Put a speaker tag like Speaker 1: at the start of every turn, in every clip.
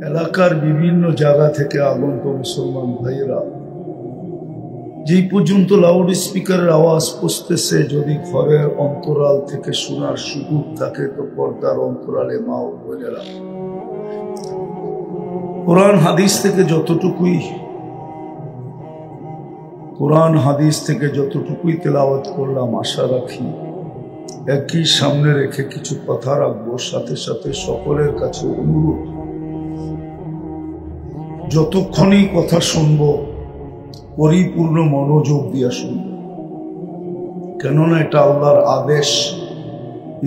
Speaker 1: এলাকার বিভিন্ন জায়গা থেকে আগন্ত মুসলমান ভাইয়েরা, যেই পর্যন্ত লাউড স্পিকারের আওয়াজ পৌঁছতেছে, যদি ঘরের অন্তরাল থেকে শোনার সুযোগ থাকে তো পর্দার অন্তরালে মা ও বোনেরা, কোরআন হাদিস থেকে যতটুকুই তেলাওয়াত করলাম, আশা রাখি একই সামনে রেখে কিছু কথা রাখবো। সাথে সাথে সকলের কাছে অনুরোধ, যতক্ষণই কথা শুনবো পরিপূর্ণ মনোযোগ দিয়া শুনব, কেননা এটা আল্লাহর আদেশ।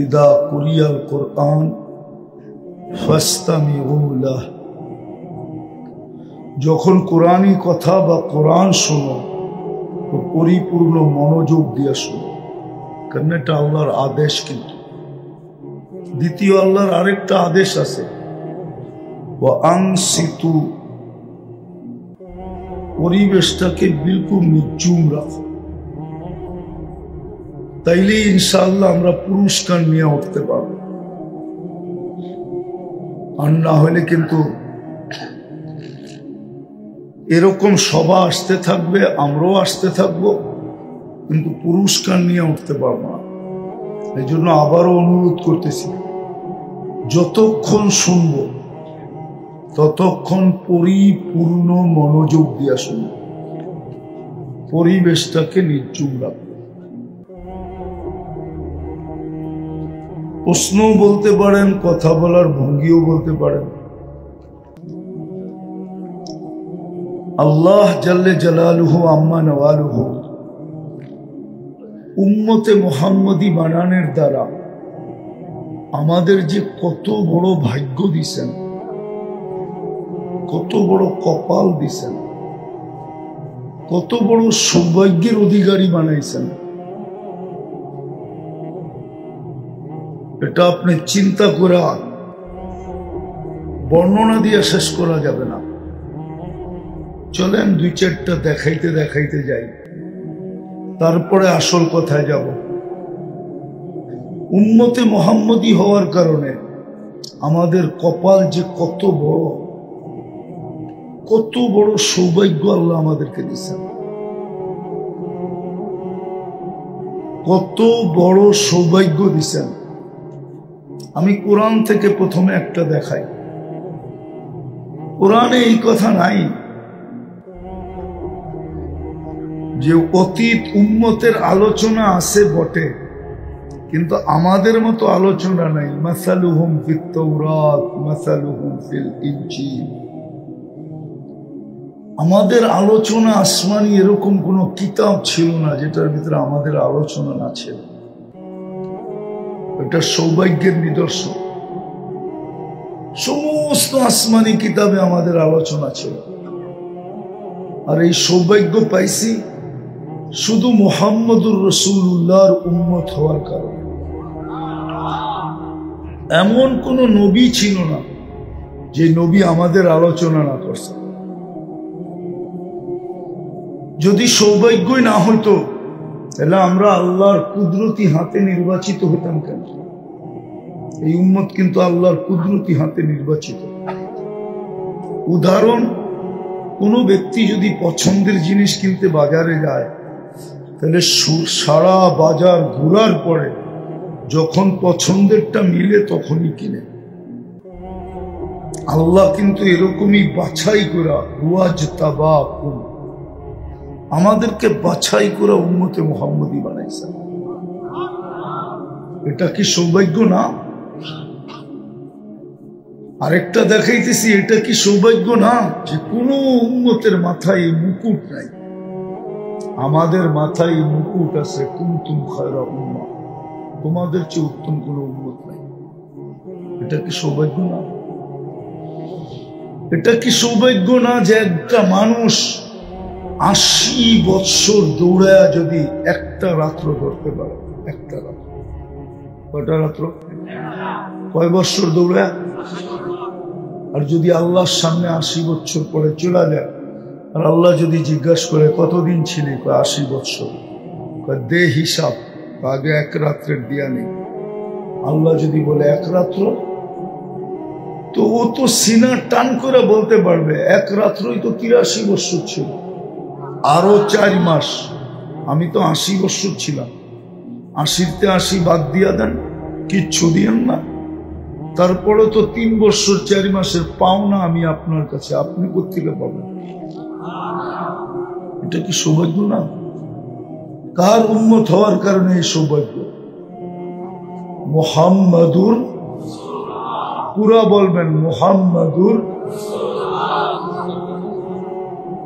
Speaker 1: ইদা কুরিয়াল কোরআন ফাস্তামিউ লাহ, যখন কোরআনী কথা বা কোরআন শোনো তো পরিপূর্ণ মনোযোগ দিয়া শোনো, কেন এটা আল্লাহর আদেশ। কিন্তু দ্বিতীয় আল্লাহর আরেকটা আদেশ আছে, ওয়া আনসিতু, পরিবেশটাকে বিলকুল নির্জুম রাখো, তাইলে ইনশাআল্লাহ আমরা পুরস্কার নিয়ে উঠতে পারব। আর না হলে কিন্তু এরকম সভা আসতে থাকবে, আমরাও আসতে থাকবো, কিন্তু পুরস্কার নিয়ে উঠতে পারবো না। এই জন্য আবারও অনুরোধ করতেছি, যতক্ষণ শুনবো ততক্ষণ পরিপূর্ণ মনোযোগ দিয়া শুনব, পরিবেশটাকে নির্জুম রাখবো। প্রশ্নও বলতে পারেন, কথা বলার ভঙ্গিও বলতে পারেন। আল্লাহ জাল্লে জালালুহু আম্মা নওয়ালুহু উম্মতে মুহাম্মদী বানানোর দ্বারা আমাদের যে কত বড় ভাগ্য দিছেন, কত বড় কপাল দিছেন, কত বড় সৌভাগ্যের অধিকারী বানাইছেন, এটা আপনি চিন্তা করা বর্ণনা দিয়ে শেষ করা যাবে না। চলেন দুই চারটা দেখাইতে দেখাইতে যাই, তারপরে আসল কথায় যাব। উম্মতে মুহাম্মদী হওয়ার কারণে আমাদের কপাল যে কত বড় সৌভাগ্য আল্লাহ আমাদেরকে দিচ্ছেন, কত বড় সৌভাগ্য দিচ্ছেন। আমি কোরআন থেকে প্রথমে একটা দেখাই। কোরআনে এই কথা নাই যে অতীত উম্মতের আলোচনা আছে বটে, কিন্তু আমাদের মতো আলোচনা নাই। মাসালুহুম ফিত তাওরাত মাসালুহুম ফিল ইনজিল। আমাদের আলোচনা আসমানি এরকম কোন কিতাব ছিল না যেটার ভিতরে আমাদের আলোচনা না ছিল। এটা সৌভাগ্যের নিদর্শন। সমস্ত আসমানি কিতাবে আমাদের আলোচনা ছিল, আর এই সৌভাগ্য পাইছি শুধু মুহাম্মদুর রাসূলুল্লাহর উম্মত হওয়ার কারণে। এমন কোন নবী ছিল না যে নবী আমাদের আলোচনা না করছে। যদি সৌভাগ্যই না হইতো তাহলে আমরা আল্লাহর কুদরতি হাতে নির্বাচিত হতাম কেন? এই উম্মত কিন্তু আল্লাহর কুদরতি হাতে নির্বাচিত। উদাহরণ, কোন ব্যক্তি যদি পছন্দের জিনিস কিনতে বাজারে যায়, তাহলে সারা বাজার ঘোরার পরে যখন পছন্দেরটা মিলে তখনই কিনে। আল্লাহ কিন্তু এরকমই বাছাই করা, ওয়াজতাবাকুম, আমাদেরকে বাছাই করা উম্মতে মুহাম্মদী বানাইছেন। এটা কি সৌভাগ্য না? আরেকটা দেখাইতেছি, এটা কি সৌভাগ্য না যে কোন উম্মতের মাথায় এই মুকুট নাই? আমাদের মাথায় এই মুকুট আছে। কুনতুম খায়রা উম্মাহ, তোমাদের চেয়ে উত্তম কোন উম্মত নাই। এটা কি সৌভাগ্য না? এটা কি সৌভাগ্য না যে একটা মানুষ 80 বৎসর দৌড়ায় যদি একটা রাত্র ধরতে পারে? একটা রাত্র, কয়টা রাত্র? কয় বৎসর দৌড়ায়? আর যদি আল্লাহর সামনে 80 বৎসর পরে চলে যায়, আর আল্লাহ যদি জিজ্ঞাসা করে কতদিন ছিলি? 80 বৎসর। দে হিসাব, আগে এক রাত্রের দিয়া নেই। আল্লাহ যদি বলে এক রাত্র, তো ও তো সিনা টান করে বলতে পারবে এক রাত্রই তো 83 বছর ছিল, আরো 4 মাস। আমি তো 80 বছর ছিলাম, 80-তে 80 বাদ দিয়া দেন, কিচ্ছু দিয়েন না। তারপরে তো 3 বছর 4 মাসের পাওনা আমি আপনার কাছে, আপনি কোত্থেকে পাবেন? এটা কি সৌভাগ্য না? কার উম্মত হওয়ার কারণে এই সৌভাগ্য? মুহাম্মাদুর, পুরা বলবেন মুহাম্মাদুর,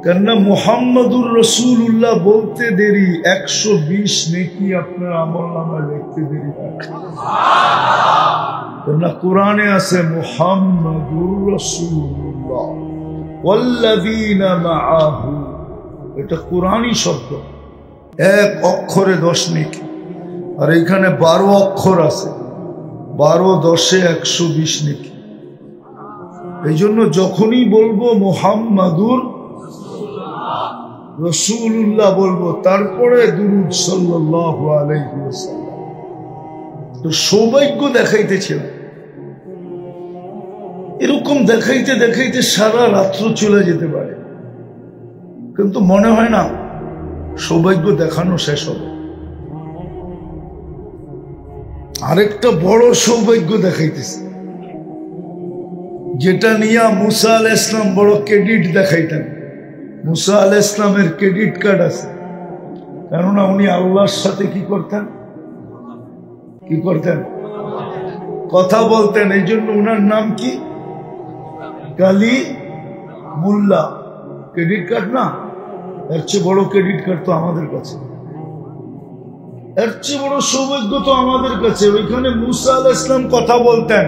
Speaker 1: কেননা মুহাম্মাদুর রাসূলুল্লাহ বলতে দেরি 120 নেকি আপনার আমলনামায় লিখতে দেরি হয়। কেননা কোরআনে আছে মুহাম্মাদুর রাসূলুল্লাহ ওয়াল্লাযীনা মাআহু, এটা কোরআনী শব্দ, এক অক্ষরে 10 নেকি। আর এখানে 12 অক্ষর আছে, 12 10 120 নেকি। এই জন্য যখনই বলবো মুহাম্মাদুর রাসূলুল্লাহ বলবো, তারপরে দুরূদ সাল্লাল্লাহু আলাইহি ওয়াসাল্লাম। তো সৌভাগ্য দেখাইতেছিল, এরকম দেখাইতে দেখাইতে সারা রাত্র চলে যেতে পারে, কিন্তু মনে হয় না সৌভাগ্য দেখানো শেষ হবে। আরেকটা বড় সৌভাগ্য দেখাইতেছে, যেটা নিয়ে মুসা আলাইহিস সালাম বড় ক্রেডিট দেখাইতেন। মুসা আলাইহিস সালামের ক্রেডিট কার্ড আছে, কেননা উনি আল্লাহর সাথে কি করতেন? কি করতেন? কথা বলতেন। এই জন্য উনার নাম কি? কালী মুল্লা। ক্রেডিট কার্ড না, এর চেয়ে বড় ক্রেডিট কার্ড তো আমাদের কাছে, এর চেয়ে বড় সৌভাগ্য তো আমাদের কাছে। ওইখানে মুসা আলাইহিস সালাম কথা বলতেন,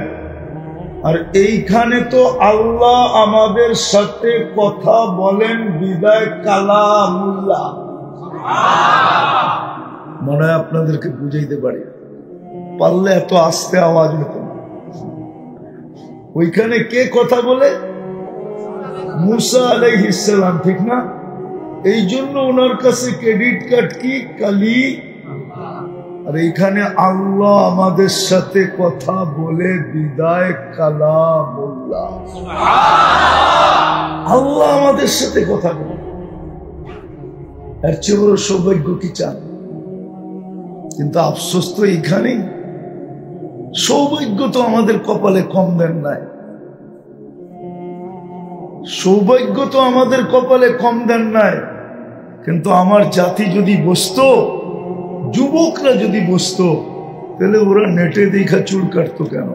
Speaker 1: আর এইখানে তো আল্লাহ আমাদের সাথে কথা বলেন বিদায় কালামুল্লাহ। মনে হয় আপনাদেরকে বুঝাইতে পারি, পারলে এত আস্তে আওয়াজ হতো। ওইখানে কে কথা বলে? মুসা আলাইহিস সালাম, ঠিক না? এই জন্য ওনার কাছে ক্রেডিট কার্ড কি? কালী। আর এইখানে আল্লাহ আমাদের সাথে কথা বলে বিদায় কালামুল্লাহ। আল্লাহ আমাদের সাথে কথা বলে, এর চেয়ে বড় সৌভাগ্য কি চান? কিন্তু আফসোস তো এইখানেই, সৌভাগ্য তো আমাদের কপালে কম দেন নাই। সৌভাগ্য তো আমাদের কপালে কম দেন নাই, কিন্তু আমার জাতি যদি বসতো, যুবকরা যদি বসতো, তাহলে ওরা নেটে দেখা চুল কাটতো কেন?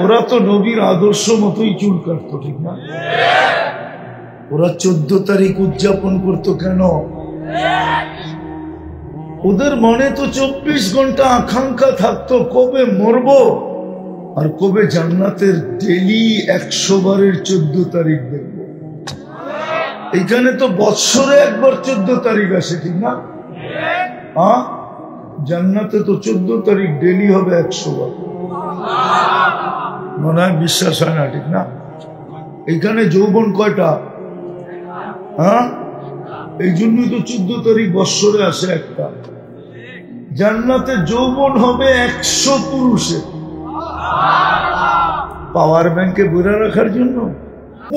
Speaker 1: ওরা তো নবীর আদর্শ মতোই চুল কাটতো, ঠিক না? ওরা 14 তারিখ উদযাপন করতো কেন? ওদের মনে তো 24 ঘন্টা আকাঙ্ক্ষা থাকতো কবে মরবো আর কবে জান্নাতের ডেলি 100 বারের 14 তারিখ দেখবো। এখানে তো বৎসরে একবার 14 তারিখ আসে, ঠিক না? হ্যাঁ, জান্নাতে তো 14 তারিখ ডেলি হবে 100 বার। মনে হয় বিশ্বাস হয় না, ঠিক না? এখানে যৌবন কয়টা? হ্যাঁ, এই জন্যই তো 14 তারিখ বৎসরে আসে একটা। জান্নাতে যৌবন হবে 100 পুরুষে। পাওয়ার ব্যাংকে বইরা রাখার জন্য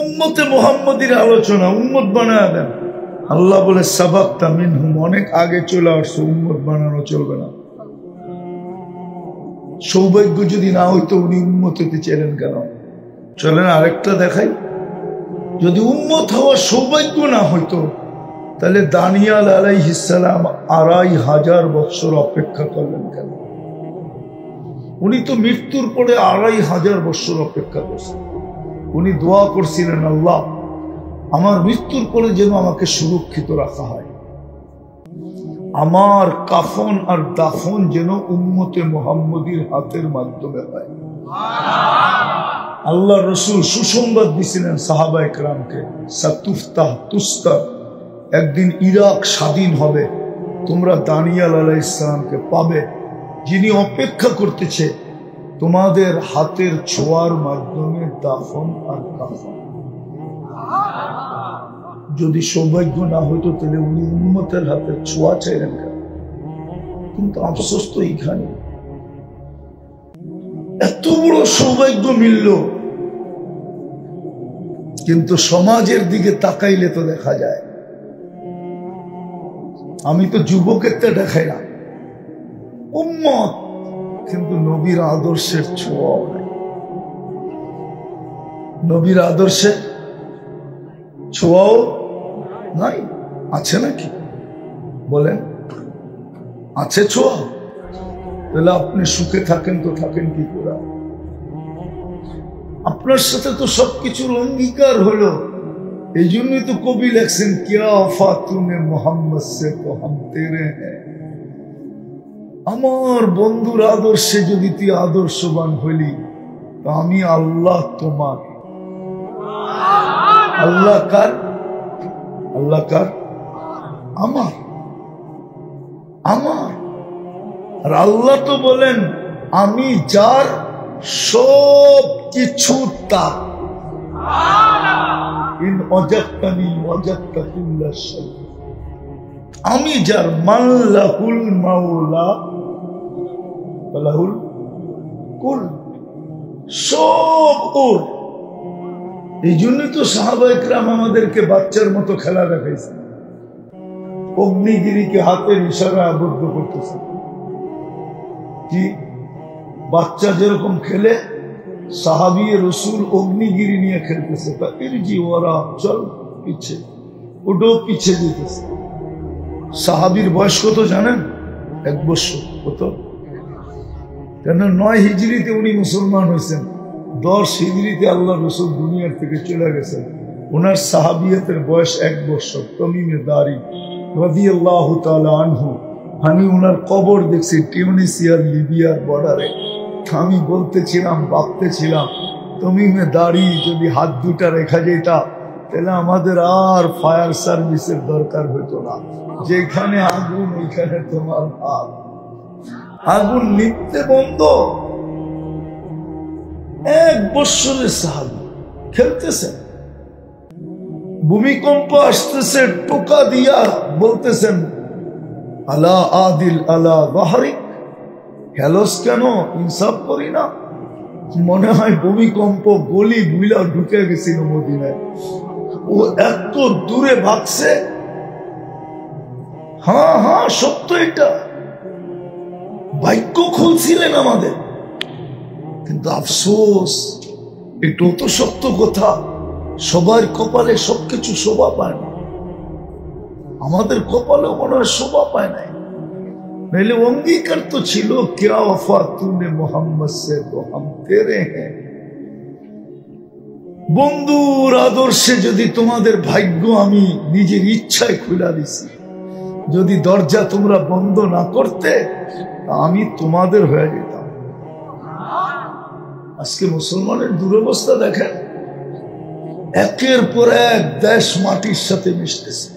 Speaker 1: উম্মতে মুহাম্মদীর আলোচনা, উম্মত বানায় দেন। আল্লাহ বলে সাবাক্তা মিনহুম, অনেক আগে চলে আসছে, উম্মত বানানো চলবে না। সৌভাগ্য যদি না হইতো উনি উম্মত হইতে চেলেন কেন? চলেন আরেকটা দেখাই। যদি উম্মত হওয়ার সৌভাগ্য না হইতো, তাহলে দানিয়াল আলাইহিস সালাম 2500 বছর অপেক্ষা করলেন কেন? উনি তো মৃত্যুর পরে 2500 বছর অপেক্ষা করছেন। উনি দোয়া করছিলেন, আল্লাহ আমার মৃত্যুর পরে যেন আমাকে সুরক্ষিত রাখা হয়, আমার কাফন আর দাফন যেন উম্মতে মুহাম্মদীর হাতের মাধ্যমে হয়। আল্লাহ রসুল সুসংবাদ দিছিলেন সাহাবায়ে কেরামকে, সাতুফতাহ তুস্তার, একদিন ইরাক স্বাধীন হবে, তোমরা দানিয়াল আলাইহিস সালামকে পাবে, যিনি অপেক্ষা করতেছে তোমাদের হাতের ছোঁয়ার মাধ্যমে দাফন আর কাফন। যদি সৌভাগ্য না হইতো তাহলে উনি উম্মতের হাতের ছোঁয়া চাইলেন কেন? কিন্তু আফসোস তো এইখানে, এত বড় সৌভাগ্য মিলল, কিন্তু সমাজের দিকে তাকাইলে তো দেখা যায়, আমি তো যুবকেরটা দেখাই না, উম্মত, কিন্তু নবীর আদর্শের ছোঁয়াও নাই। নবীর আদর্শে ছোঁয়াও নাই। আছে নাকি বলেন? আছে ছোঁয়া? তাহলে আপনি সুখে থাকেন তো থাকেন কি করে? আপনার সাথে তো সবকিছুর অঙ্গীকার হলো। এই জন্যই তো কবি লেখছেন, কিয়া ওফা তুমে মোহাম্মদ সে তো হাম তেরে হ্যাঁ। আমার বন্ধুর আদর্শে যদি তুই আদর্শবান হলি, তো আমি আল্লাহ তোমার। আল্লাহ কার? আল্লাহ কার? আমার। আমার। আর আল্লাহ তো বলেন, আমি যার সব কিছু তার। ইন ওয়াজাদতানি ওয়াজাদতা কুল্লা শাই। আমি যার, মাল্লাহুল মাওলা লাহুল কুল, সব ওর। এই জন্যই তো সাহাবায়ে কেরাম আমাদেরকে বাচ্চার মতো খেলা দেখাইছে, অগ্নিগিরিকে হাতের ইশারায় আবদ্ধ করতেছে। কি বাচ্চা যেরকম খেলে, সাহাবী রাসূল অগ্নিগিরি নিয়ে খেলতেছে, ইরজি ওরা, চল পিছে, ওডো পিছে দিতেছে। সাহাবীর বয়স কত জানেন? 1 বছর। কত? কেন 9 হিজরিতে উনি মুসলমান হয়েছেন, 10 হিজরিতে আল্লাহ রাসূল দুনিয়ার থেকে চলে গেছেন। ওনার সাহাবিয়তের বয়স 1 বছর। তমিমে দারি রাদিয়াল্লাহু তাআলা আনহু, আমি ওনার কবর দেখছি টিউনিসিয়ার লিবিয়ার বর্ডারে। আমি বলতেছিলাম, ভাবতেছিলাম, তমিমে দাড়ি যদি হাত দুটা রেখা যেটা, তাহলে আমাদের আর ফায়ার সার্ভিসের দরকার হতো না। যেখানে আগুন ওইখানে তোমার হাত। আগুন নিতে বন্ধ। 1 বছরের সাহাবী খেলতেছেন, ভূমিকম্প আসতেছে, টোকা দিয়া বলতেছেন, আলা আদিল আলা বাহারিক, খেলস কেন? ইনসাফ করি না? মনে হয় ভূমিকম্প গলি বুইলা ঢুকে গেছিল মদিনায়। ও এত দূরে ভাগছে। হ্যাঁ হ্যাঁ, সত্য এটা। ভাগ্য খুলছিলেন আমাদের, কিন্তু আফসোস, এটাও তো সত্য কথা, সবার কপালে সবকিছু শোভা পায় না। আমাদের কপালেও মনে হয় শোভা পায় নাই। নাহলে অঙ্গীকার তো ছিল, কিয়া ওফা তুমে মোহাম্মদ সে তো হাম তেরে হ্যাঁ। বন্ধুর আদর্শে যদি তোমাদের ভাগ্য আমি নিজের ইচ্ছায় খুলে দিছি, যদি দরজা তোমরা বন্ধ না করতে, আমি তোমাদের হয়ে যেতাম। আজকে মুসলমানের দুরবস্থা দেখেন, একের পর এক দেশ মাটির সাথে মিশতেছে।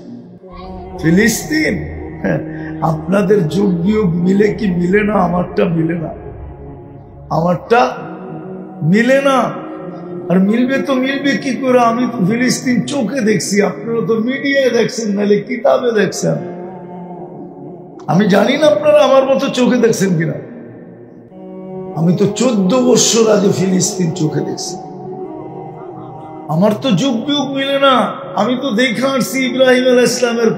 Speaker 1: ফিলিস্তিন, আপনাদের যুগ বিয়োগ মিলে কি মিলে না? আমারটা মিলে না, আমারটা মিলে না। আর মিলবে তো মিলবে কি করে? আমি তো ফিলিস্তিন চোখে দেখছি, আপনারা তো মিডিয়ায় দেখছেন, নাহলে কিতাবে দেখছেন। আমি জানি না আপনারা আমার মতো চোখে দেখছেন কিনা। আমি তো 14 বছর আগে ফিলিস্তিন চোখে দেখছি। আমার তো যুগ বিয়োগ মিলে না। আমি তো দেখে আসছি ইব্রাহিম আলাইহিস সালামের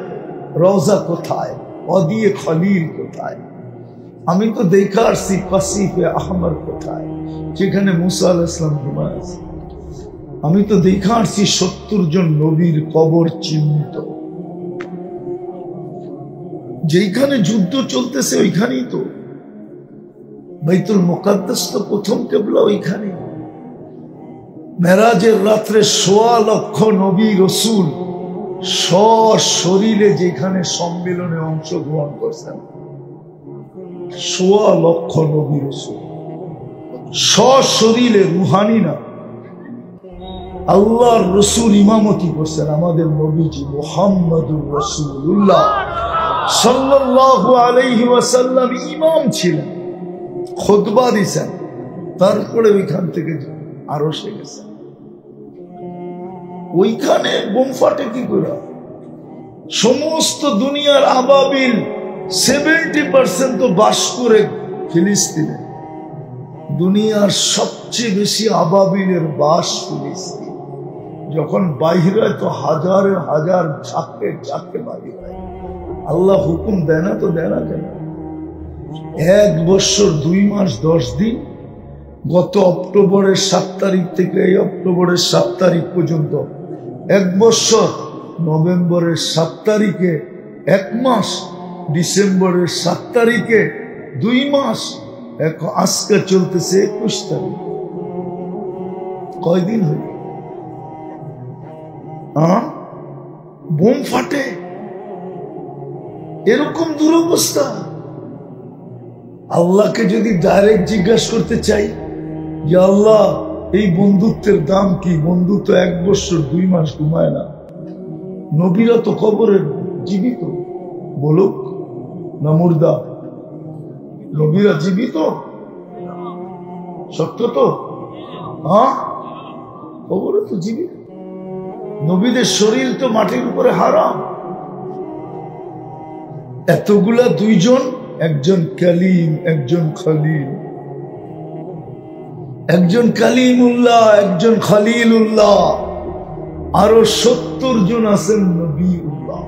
Speaker 1: রওজা কোথায়, ওয়াদিয়ে খলিল কোথায়। আমি তো দেখে আসছি কাসিফে আহমর কোথায়, যেখানে মুসা আলাইহিস সালাম ঘুমায় আছে। আমি তো দেখে আসছি 70 জন নবীর কবর চিহ্নিত। যেখানে যুদ্ধ চলতেছে ওইখানেই তো। বাইতুল মুকাদ্দাস তো প্রথম কিবলা ওইখানে। মেরাজের রাত্রে 1.25 লক্ষ নবী রাসূল সশরীরে যেখানে সম্মেলনে অংশগ্রহণ করছেন, 1.25 লক্ষ নবী রাসূল সশরীরে, রুহানি না। আল্লাহর রাসূল ইমামতি করছেন, আমাদের নবীজি মুহাম্মদুর রাসূলুল্লাহ সাল্লাল্লাহু আলাইহি ওয়াসাল্লাম ইমাম ছিলেন, খুতবা দিয়েছেন। তারপরে ওইখান থেকে আরো সে গেছে। ওইখানে বোম ফাটে কি করে? সমস্ত দুনিয়ার আবাবিল 70% তো বাস করে ফিলিস্তিনে। দুনিয়ার সবচেয়ে বেশি আবাবিলের বাস ফিলিস্তিন। যখন বাহির হয় তো হাজারের হাজার ঝাঁকে ঝাঁকে বাহির হয়। আল্লাহ হুকুম দেয় না তো দেয় না কেন? 1 বছর 2 মাস 10 দিন, গত অক্টোবরের 7 তারিখ থেকে এই অক্টোবরের 7 তারিখ পর্যন্ত 1 বছর, নভেম্বরের 7 তারিখে 1 মাস, ডিসেম্বরের 7 তারিখে 2 মাস, আজকে চলতেছে 21 তারিখ। কয়দিন হইল? বোম ফাটে, এরকম দুরবস্থা। আল্লাহকে যদি ডাইরেক্ট জিজ্ঞাসা করতে চাই যে আল্লাহ এই বন্ধুত্বের দাম কি, বন্ধু তো 1 বছর 2 মাস ঘুমায় না। নবীরা তো কবরে জীবিত, বলুক না মুর্দা? নবীরা জীবিত, সত্য তো? কবরে তো জীবিত। নবীদের শরীর তো মাটির উপরে হারাম। এতগুলা 2 জন, একজন কালিম, একজন খলিল, একজন কালিমুল্লাহ, একজন খলিলুল্লাহ, আরো 70 জন আছেন নবীউল্লাহ,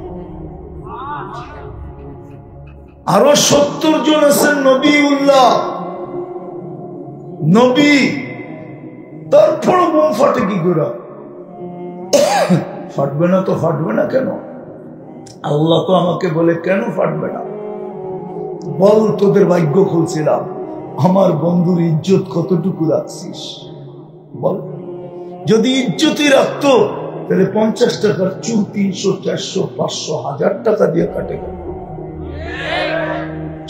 Speaker 1: আরো 70 জন আছেন নবীউল্লাহ, নবী। তারপর বোম ফাটে কি করে? ফাটবে না তো ফাটবে না কেন? আল্লাহ তো আমাকে বলে কেন ফাটবে না? বল, তোদের ভাগ্য খুলছিলাম, আমার বন্ধুর ইজ্জত কতটুকু রাখছিস বল। যদি ইজ্জতই রাখতো তাহলে 50 টাকার চুল 300, 400, 500, 1000 টাকা দিয়ে কাটে।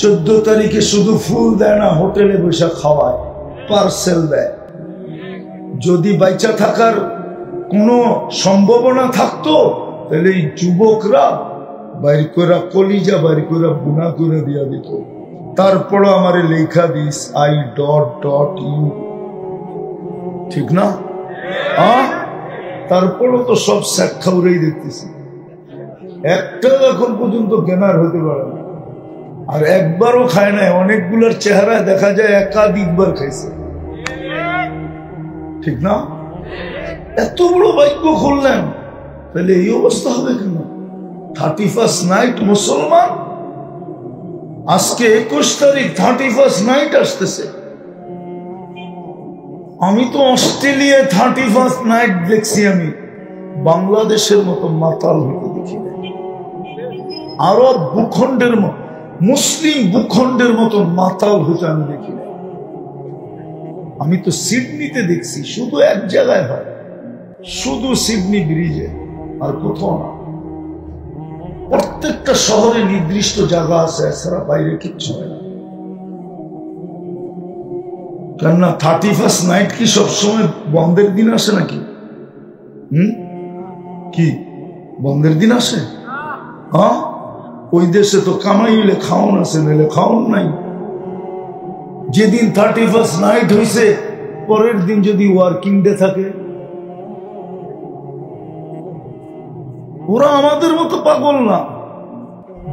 Speaker 1: 14 তারিখে শুধু ফুল দেয় না, হোটেলে বসে খাওয়ায়, পার্সেল দেয়। যদি বাইচা থাকার কোনো সম্ভাবনা থাকতো তাহলে এই যুবকরা বাইর করে কলিজা বাইর করে বুনা করে দিয়া দিত। তারপরও আমারে লেখা দিস I.U, ঠিক না? তারপরও তো সব শিক্ষা উড়েই দেখতেছি, একটা এখন পর্যন্ত জ্ঞানার হতে পারে না। আর একবারও খায় নাই, অনেকগুলোর চেহারা দেখা যায় একাধিকবার খাইছে, ঠিক না? এত বড় বাক্য খুললেন, তাহলে এই অবস্থা হবে কেন? 31st নাইট মুসলমান, আজকে 21 তারিখ, 31st নাইট আসতেছে। আমি তো অস্ট্রেলিয়ায় 31st নাইট দেখছি, আমি বাংলাদেশের মতো মাতাল হতে দেখি না। আরব ভূখণ্ডের মতো, মুসলিম ভূখণ্ডের মতো মাতাল হতে আমি দেখি না। আমি তো সিডনিতে দেখছি, শুধু এক জায়গায় হয়, শুধু সিডনি ব্রিজে, আর কোথাও না। প্রত্যেকটা শহরে নির্দিষ্ট জায়গা আছে, এছাড়া বাইরে কিচ্ছু হয় না। কেননা 31st নাইট কি সবসময় বন্ধের দিন আসে নাকি? কি বন্ধের দিন আসে? ওই দেশে তো কামাই হইলে খাওন আছে, নাহলে খাওন নাই। যেদিন 31st নাইট হয়েছে, পরের দিন যদি ওয়ার্কিং ডে থাকে। ওরা আমাদের মতো পাগল না।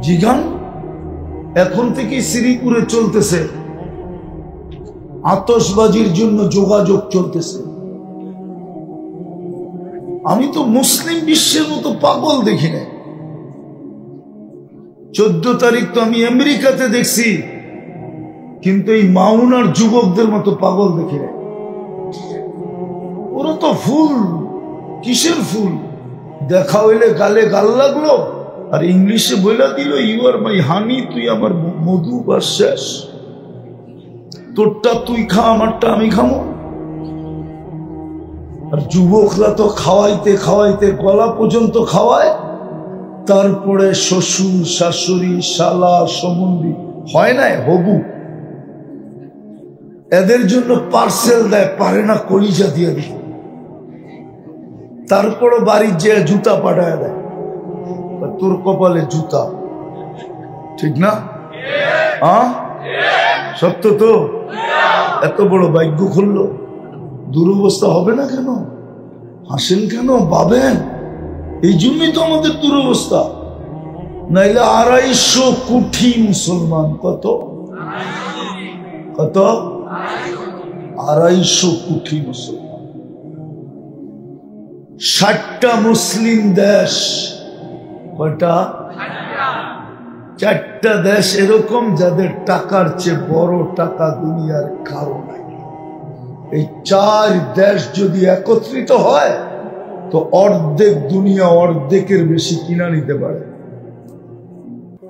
Speaker 1: জিগান এখন থেকে শ্রীপুরে চলতেছে, আতশবাজির জন্য যোগাযোগ চলতেছে। আমি তো মুসলিম বিশ্বের মতো পাগল দেখি না। 14 তারিখ তো আমি আমেরিকাতে দেখছি, কিন্তু এই মাউনার যুবকদের মতো পাগল দেখি না। ওরা তো ফুল, কিসের ফুল? দেখা হইলে গালে গাল লাগলো, আর ইংলিশে বলে দিল ইউ আর মাই হানি, তুই আমার মধু, বা শেষ। তোরটা তুই খা, আমারটা আমি খামো। আর যুবকরা তো খাওয়াইতে খাওয়াইতে গলা পর্যন্ত খাওয়ায়, তারপরে শ্বশুর শাশুড়ি শালা সম্বন্ধী হয় না, হবু, এদের জন্য পার্সেল দেয়, পারে না কলিজা দিয়ে দিতে। তারপরও বাড়ির যে জুতা পাঠায় দেয়, তোর কপালে জুতা, ঠিক না? সত্য তো? এত বড় ভাগ্য খুললো, দুরবস্থা হবে না কেন? হাসেন কেন, ভাবেন? এই জন্যই তো আমাদের দুরবস্থা। নাইলে 250 কোটি মুসলমান, কত কত 250 কোটি মুসলমান, 60টা মুসলিম দেশ। কয়টা? 4টা দেশ এরকম যাদের টাকার চেয়ে বড় টাকা দুনিয়ার কারো নাই। এই 4 দেশ যদি একত্রিত হয় তো অর্ধেক দুনিয়া অর্ধেকের বেশি কিনা নিতে পারে।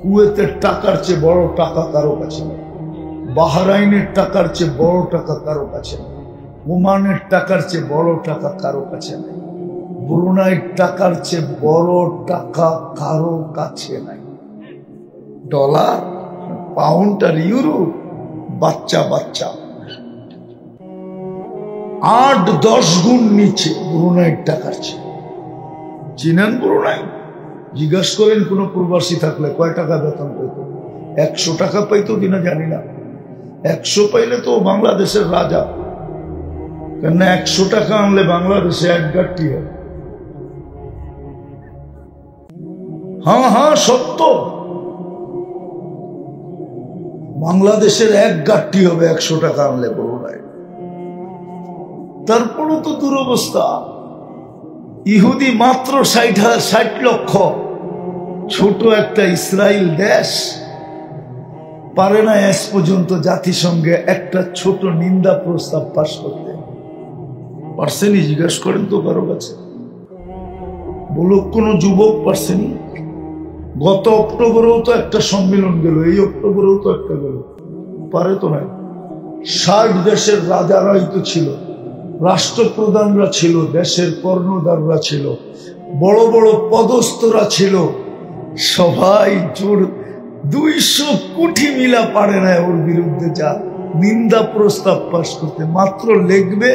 Speaker 1: কুয়েতের টাকার চেয়ে বড় টাকা কারো কাছে নেই, বাহরাইনের টাকার চেয়ে বড় টাকা কারো কাছে নেই, ওমানের টাকার চেয়ে বড় টাকা কারো কাছে নেই, ব্রুনাইয়ের টাকার চেয়ে বড় টাকা কারো কাছে নাই। ডলার, পাউন্ড আর ইউরো বাচ্চা বাচ্চা, 8-10 গুণ নিচে ব্রুনাইয়ের টাকার চেয়ে। চিনেন ব্রুনাই? জিজ্ঞাসা করেন কোন প্রবাসী থাকলে কয় টাকা বেতন পেত? 100 টাকা পাইতো কিনা জানি না। 100 পাইলে তো বাংলাদেশের রাজা, কেননা 100 টাকা আনলে বাংলাদেশে 1 গাঁটটি হয়। হ্যাঁ হ্যাঁ সত্য, বাংলাদেশের 1 গাঁটটি হবে 100 টাকা আনলে ব্রুনাই। তারপরও তো দুরবস্থা। ইহুদি মাত্র 60 লক্ষ, ছোট একটা ইসরায়েল দেশ পারে না আজ পর্যন্ত জাতিসংঘে একটা ছোট নিন্দা প্রস্তাব পাশ করতে পারছেনি? জিজ্ঞাসা করেন তো কারো কাছে, বলুক কোন যুবক পারছেনি? গত অক্টোবরেও তো একটা সম্মেলন গেল, এই অক্টোবরেও তো একটা গেল, পারে তো নাই। 60 দেশের রাজারাই তো ছিল, রাষ্ট্রপ্রধানরা ছিল, দেশের কর্ণধাররা ছিল, বড় বড় পদস্থরা ছিল, সবাই জোর 200 কোটি মিলা পারে না ওর বিরুদ্ধে যা নিন্দা প্রস্তাব পাশ করতে। মাত্র লিখবে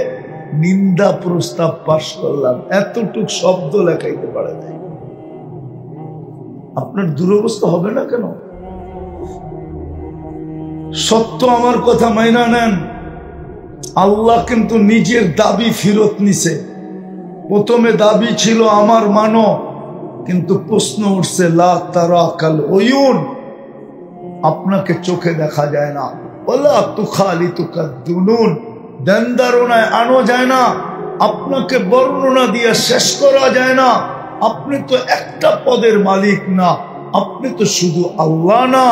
Speaker 1: নিন্দা প্রস্তাব পাশ করলাম, এতটুক শব্দ লেখাইতে পারে না। আপনার দুরবস্থা হবে না কেন? সত্য আমার কথা মাইনা নেন। আল্লাহ কিন্তু নিজের দাবি ফেরত নিছে। প্রথমে দাবি ছিল আমার মানো, কিন্তু প্রশ্ন উঠছে লা তারাকাল উয়ুন, আপনাকে চোখে দেখা যায় না। ওয়ালা তুখালিতুকাদ দুনুন, দেন ধারণায় আনো যায় না, আপনাকে বর্ণনা দিয়ে শেষ করা যায় না। আপনি তো একটা পদের মালিক না, আপনি তো শুধু আল্লাহ না,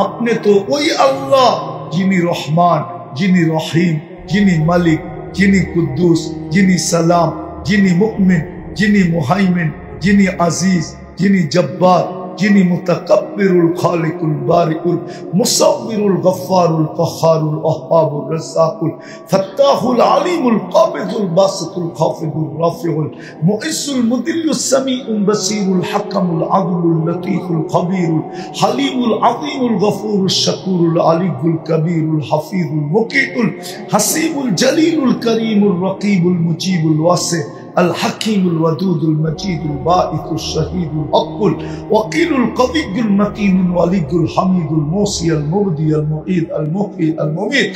Speaker 1: আপনি তো ওই আল্লাহ যিনি রহমান, যিনি রহিম, যিনি মালিক, যিনি কুদ্দুস, যিনি সালাম, যিনি মুমিন, যিনি মুহাইমিন, যিনি আজিজ, যিনি জব্বার, যিনি মুতাকাব্বিরুল খালিকুল বারিকুল মুসাব্বিরুল গফফারুল কাহ্হারুল ওয়াহ্হাবুর রাজ্জাকুল ফাত্তাহুল আলিমুল কাবিদুল বাসিতুল খাফিদুর রাফিউল মুইসুল মুদিল্লুস সামিউল বাসিরুল হাকামুল আদলুল লতীফুল খবীরুল হালিমুল আযীমুল গফুরুশ শাকুরুল আলিয়ুল কবীরুল হাফিজুল মুকিতুল হাসিবুল জলিলুল করিমুর রকিবুল মুজিবুল ওয়াসি الحكيم الودود المجيد الباعث الشهيد الحق الوكيل القوي المتين الولي الحميد الموصي المبدي المعيد المحيي المميت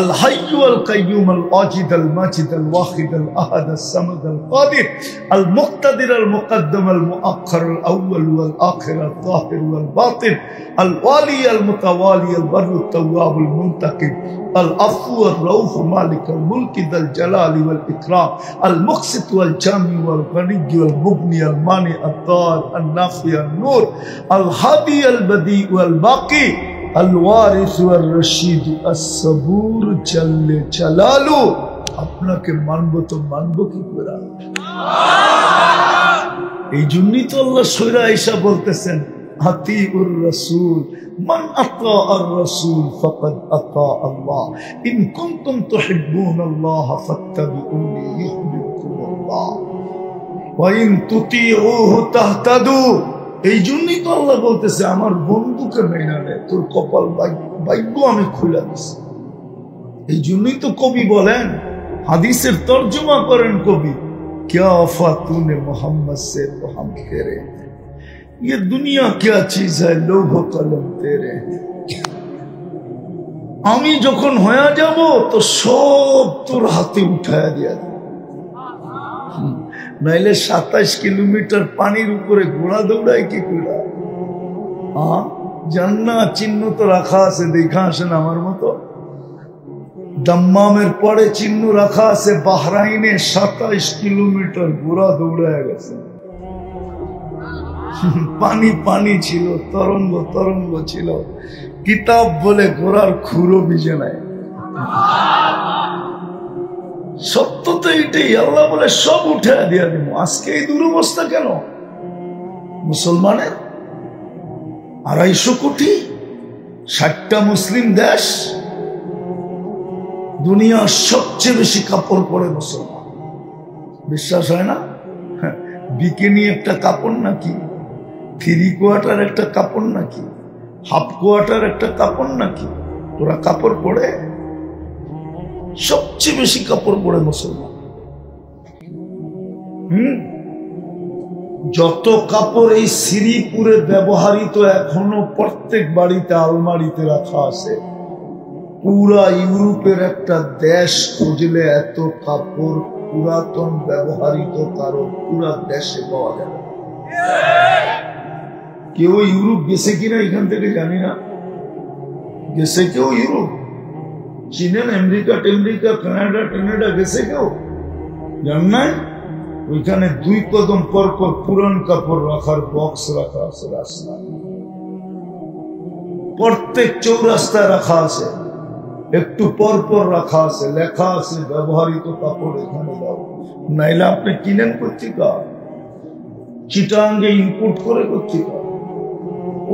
Speaker 1: الحي القيوم الواجد الماجد الواحد الاحد الصمد القادر المقتدر المقدم المؤخر الاول والاخر الظاهر والباطن الوالي المتوالي البر التواب المنتقم العفو الرؤوف مالك الملك ذا الجلال والاكرام المقسط والجامع والغني والمغني المانع الضار النافع النور الهادي البديع والباقي الوارث والرشيد الصبور جل جلاله। আপনাকে মানবো তো মানবো কি করে? এই জন্যই তো আল্লাহ সূরা আয়েশা বলতেছেন আতিউর রাসূল মান আতা আর রাসূল ফাকাদ আতা আল্লাহ ইন কুনতুম তুহিব্বুনাল্লাহ ফাত্তাবিউনি ইউহিব্বুকুমুল্লাহ ওয়া ইন তুতিউহু তাহতাদু। এই জন্যই তো আল্লাহ বলতেছে আমার বন্ধুকে মেনে নে, তোর কপাল ভাগ্য আমি খুলে দিছি। এই জন্যই তো কবি বলেন, হাদিসের তর্জমা করেন কবি, क्या वफा तूने मोहम्मद से तो हम तेरे, ये दुनिया क्या चीज है लोगो कलम तेरे। আমি যখন হয়ে যাব তো সব তোর হাতে উঠায় দিয়া দেব। নাইলে 27 কিলোমিটার পানির উপরে ঘোড়া দৌড়ায় কি করে? জান্নাত চিহ্ন তো রাখা আছে, দেখা আসেন আমার মতো দাম্মামের পরে চিহ্ন রাখা আছে বাহরাইনে 27 কিলোমিটার ঘোড়া দৌড়ায় গেছে। পানি পানি ছিল, তরঙ্গ তরঙ্গ ছিল, কিতাব বলে ঘোড়ার খুরো ভিজে নাই। সত্য তো এটাই, আল্লাহ বলে সব উঠে দিয়া দিব। আজকে এই দুরবস্থা কেন? মুসলমানের 250 কোটি, 60টা মুসলিম দেশ, দুনিয়ার সবচেয়ে বেশি কাপড় পরে মুসলমান। বিশ্বাস হয় না? বিকিনি একটা কাপড় নাকি? 3 কোয়ার্টার একটা কাপড় নাকি? হাফ কোয়ার্টার একটা কাপড় নাকি? ওরা কাপড় পরে, সবচেয়ে বেশি কাপড় পরে মুসলমান। যত কাপড় এই শ্রীপুরে ব্যবহৃত এখনো প্রত্যেক বাড়িতে আলমারিতে রাখা আছে, পুরা ইউরোপের একটা দেশ খুঁজলে এত কাপড় পুরাতন ব্যবহৃত কারো পুরা দেশে পাওয়া যাবে। কেউ ইউরোপ গেছে কিনা এখান থেকে জানি না, গেছে কেউ ইউরোপ? চীনের আমেরিকা টেমরিকা কানাডা গেছে কেউ? জান নাই? ওইখানে 2 কদম পর পর পুরান কাপড় রাখার বক্স রাখা আছে, রাস্তা প্রত্যেক চৌরাস্তায় রাখা আছে, একটু পর পর রাখা আছে, লেখা আছে ব্যবহৃত কাপড় এখানে দাও। নাইলে আপনি কিনেন পত্রিকা, চিটাঙ্গে ইনপুট করে পত্রিকা,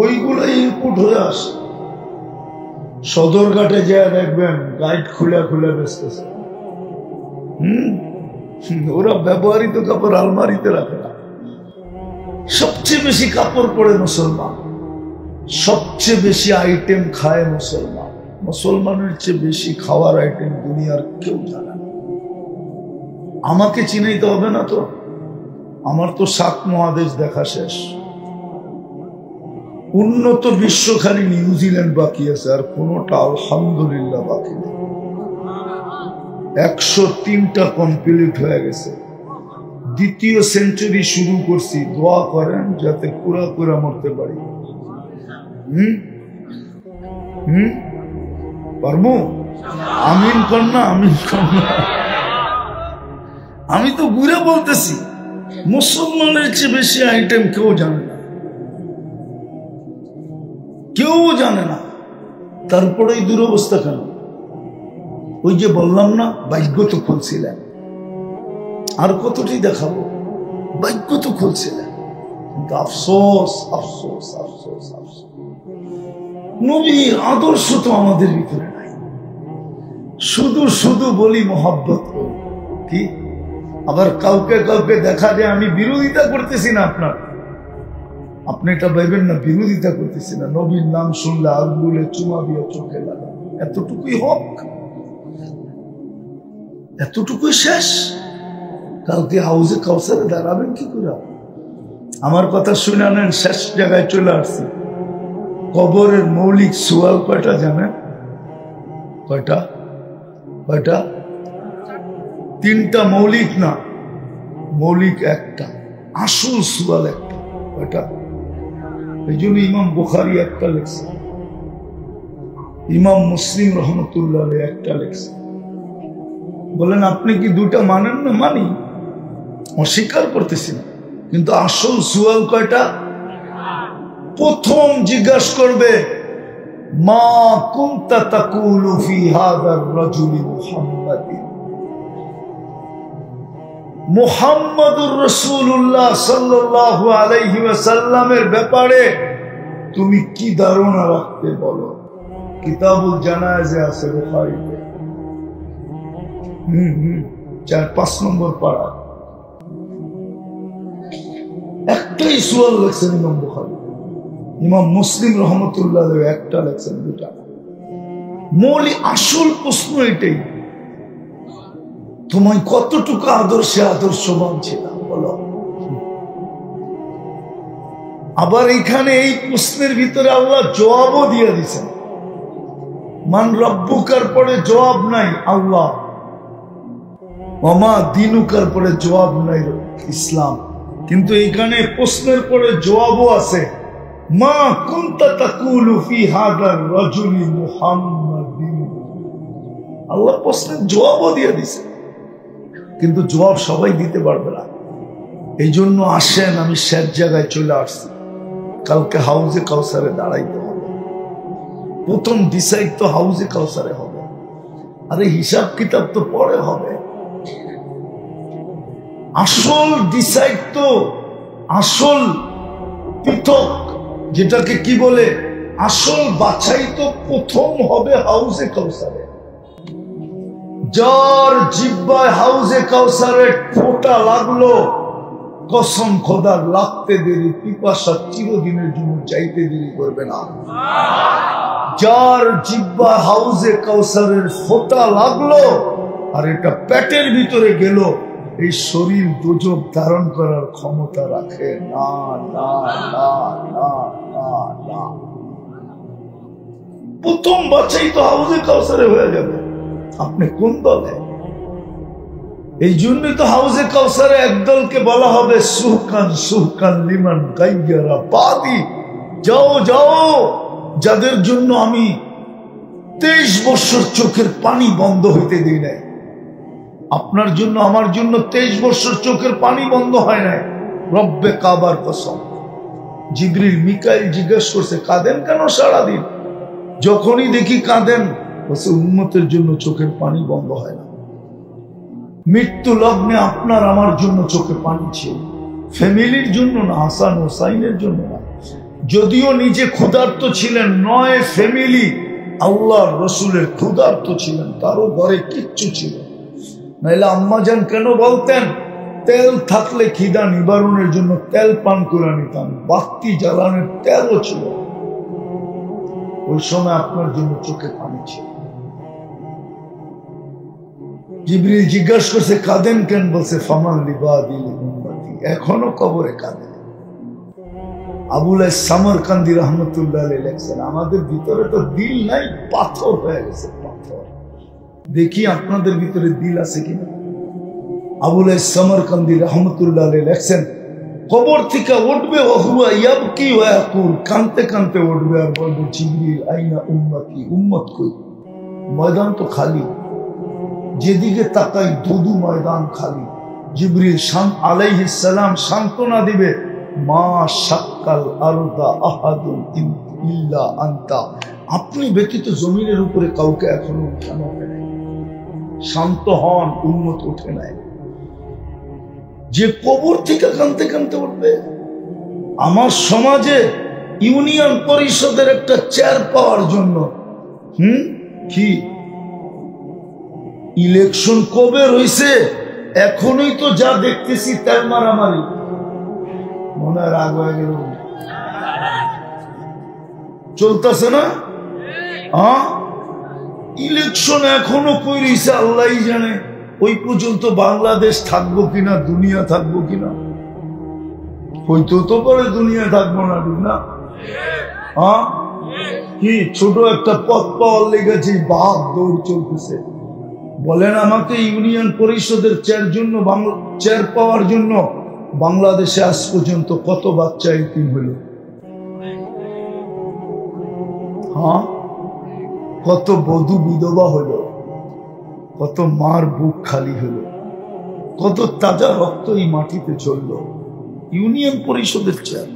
Speaker 1: ওইগুলো ইনপুট হয়ে আসে। সদরঘাটে যা দেখবেন গাইড খুলে খুলে বেচতেছে। ওরা ব্যবহৃত কাপড় আলমারিতে রাখে না। সবচেয়ে বেশি কাপড় পরে মুসলমান, সবচেয়ে বেশি আইটেম খায় মুসলমান। মুসলমানের চেয়ে বেশি খাওয়ার আইটেম দুনিয়ার কেউ জানে না। আমাকে চিনাইতে হবে না তো, আমার তো 7 মহাদেশ দেখা শেষ। উন্নত বিশ্ব খালি নিউজিল্যান্ড বাকি আছে, আর কোনটা আলহামদুলিল্লাহ বাকি নেই। 103টা কমপ্লিট হয়ে গেছে। 2য় সেঞ্চুরি শুরু করছি, দোয়া করেন যাতে পুরা পুরা মরতে পারি। পারবো? আমিন কন্যা, আমিন কন্যা। আমি তো ঘুরে বলতেছি, মুসলমানের চেয়ে বেশি আইটেম কেউ জানে না, কেউ জানে না। তারপরে এই দুরবস্থা কেন? ওই যে বললাম না, ভাগ্য তো খুলছিলেন, আর কতটি দেখাবো? ভাগ্য তো খুলছিলেন, কিন্তু আফসোস আফসোস আফসোস আফসোস, নবীর আদর্শ তো আমাদের ভিতরে নাই। শুধু শুধু বলি মোহাব্বত করি, কি আবার কাউকে কাউকে দেখা যায় আমি বিরোধিতা করতেছি না আপনার, আপনি এটা ভাইবেন না বিরোধিতা করতেছি না। নবীর নাম শুনলে আঙ্গুলে চুমা দিয়ে চোখে লাগা, এতটুকুই হক, এতটুকুই শেষ। কালকে হাউজে কাউসারে দাঁড়াবেন কি করে? আমার কথা শুনে নেন, শেষ জায়গায় চলে আসছি। কবরের মৌলিক সুয়াল কয়টা জানেন? কয়টা? কয়টা? 3টা মৌলিক না, মৌলিক একটা, আসল সুয়াল একটা। কয়টা? এই জন্য ইমাম বুখারী একটা লেখছে, ইমাম মুসলিম রহমতুল্লাহ একটা লেখছে। বলেন আপনি কি 2টা মানেন না? মানি, অস্বীকার করতেছি না, কিন্তু আসল সুয়াল কয়টা? প্রথম জিজ্ঞাসা করবে, মা কুনতা তাকুলু ফি হাযার রাজুলি মুহাম্মাদিন, মুহাম্মাদুর রাসূলুল্লাহ সাল্লাল্লাহু আলাইহি ওয়াসাল্লামের ব্যাপারে তুমি কি ধারণা রাখতে বলো? কিতাবুল জানাজে আছে বুখারীতে, 4-5 নম্বর পারা। একটাই সুয়াল লেখছেন ইমাম বুখারী, ইমাম মুসলিম রহমতুল্লাহ একটা লেখছেন, 2টা। মৌলিক আসল প্রশ্ন এটাই, তোমায় কতটুকু আদর্শে আদর্শবান ছিলাম বলো। আবার এখানে এই প্রশ্নের ভিতরে আল্লাহ জবাবও দিয়ে দিচ্ছেন। মান রব্বুকার পরে জবাব নাই আল্লাহ, ওমা দিনুকার পরে জবাব নাই ইসলাম, কিন্তু এইখানে প্রশ্নের পরে জবাবও আছে। মা কুনতা তাকুলু ফি হাযার রাজুলি মুহাম্মাদিন, আল্লাহ প্রশ্নের জবাবও দিয়ে দিছে, কিন্তু জবাব সবাই দিতে পারবে না। এই জন্য আসেন, আমি শেষ জায়গায় চলে আসছি। কালকে হাউজে কাউসারে দাঁড়াইতে হবে। প্রথম ডিসাইড তো হাউজে কাউসারে হবে। আরে হিসাব কিতাব তো পরে হবে। আসল ডিসাইড তো, আসল পৃথক, যেটাকে কি বলে, আসল বাছাই তো প্রথম হবে হাউজে কাউসারে। যার জিব্বায় হাউজে কাউসারের ফোঁটা লাগলো, কসম খোদার লাগতে দেরি, পিপাসা চিরদিনের জন্য চাইতে দেরি করবে না। যার জিব্বা হাউজে কাউসারের ফোঁটা লাগলো আর এটা পেটের ভিতরে গেল, এই শরীর দুজক ধারণ করার ক্ষমতা রাখে না, না, না, না, না, না। প্রথম বাছাই তো হাউজে কাউসারে হয়ে যাবে। আপনি কোন দলে? এই জন্যই তো হাউজে কাউসারে একদলকে বলা হবে সুহকান সুহকান লিমান গাইয়ারা বাদি, যাও যাও, যাদের জন্য আমি 23 বছর চোখের পানি বন্ধ হইতে দিই নাই। আপনার জন্য, আমার জন্য 23 বছর চোখের পানি বন্ধ হয় নাই। রব্বে কাবার কসম। জিবরিল মিকাইল জিজ্ঞেস করছে, কাঁদেন কেন সারাদিন? যখনই দেখি কাঁদেন, বলছে উম্মতের জন্য চোখের পানি বন্ধ হয় না। মৃত্যু লগ্নে আপনার আমার জন্য চোখে পানি ছিল, ফ্যামিলির জন্য না, হাসান হোসাইনের জন্য না। যদিও নিজে ক্ষুধার্ত ছিলেন, নয় ফ্যামিলি আল্লাহর রসুলের ক্ষুধার্ত ছিলেন, তারও ঘরে কিচ্ছু ছিল নাইলে আম্মাজান কেন বলতেন, তেল থাকলে খিদা নিবারণের জন্য তেল পান করে নিতাম, বাতি জ্বালানোর তেলও ছিল। ওই সময় আপনার জন্য চোখে পানি ছিল। জিবরিল জিজ্ঞাসা করছে, কাঁদেন কেন? বলছে ফামান লিবাদিল উম্মতি, এখনো কবরে কাঁদে। আবুল সামরকান্দি রহমতুল্লাহ আলাইহি লেখছেন, আমাদের ভিতরে তো দিল নাই, পাথর হয়ে গেছে, পাথর। দেখি আপনাদের ভিতরে দিল আছে কিনা। আবুল সামরকান্দি রহমতুল্লাহ আলাইহি লেখছেন, কবর থেকে উঠবে, ওহুয়া ইয়াবকি ওয়া ইয়াকুল, কাঁদতে কাঁদতে উঠবে আর বলবে, জিবরিল আইনা উম্মতি, উম্মত কই? ময়দান তো খালি, যেদিকে তাকাই দুদু ময়দান খালি। জিবরিল আলাইহিস সালাম সান্ত্বনা দিবে, মা শাক্কাল আরদা আহাদুন ইল্লা আনতা, আপনি ব্যতীত জমিনের উপরে কাউকে এখনো উঠানো হয় নাই। শান্ত হন, উম্মত উঠে নাই। যে কবর থেকে কাঁদতে কাঁদতে উঠবে। আমার সমাজে ইউনিয়ন পরিষদের একটা চেয়ার পাওয়ার জন্য কি ইলেকশন কবে রয়েছে, এখনই তো যা দেখতেছি তেল মারামারি। মনে রাগ হয়ে গেল, চলতেছে না? ইলেকশন এখনো কই রয়েছে আল্লাহ জানে। ওই পর্যন্ত বাংলাদেশ থাকবো কিনা, দুনিয়া থাকবো কিনা, হইতেও তো পারে দুনিয়া থাকবো না, ঠিক না? কি ছোট একটা পথ পাওয়ার লেগেছে, বাঘ দৌড় চলতেছে। বলেন আমাকে, ইউনিয়ন পরিষদের চেয়ার পাওয়ার জন্য বাংলাদেশে আজ পর্যন্ত কত বাচ্চা ইতিম হইল? কত বধূ বিধবা হইল, কত মার বুক খালি হলো, কত তাজা রক্ত এই মাটিতে চলল ইউনিয়ন পরিষদের চেয়ার।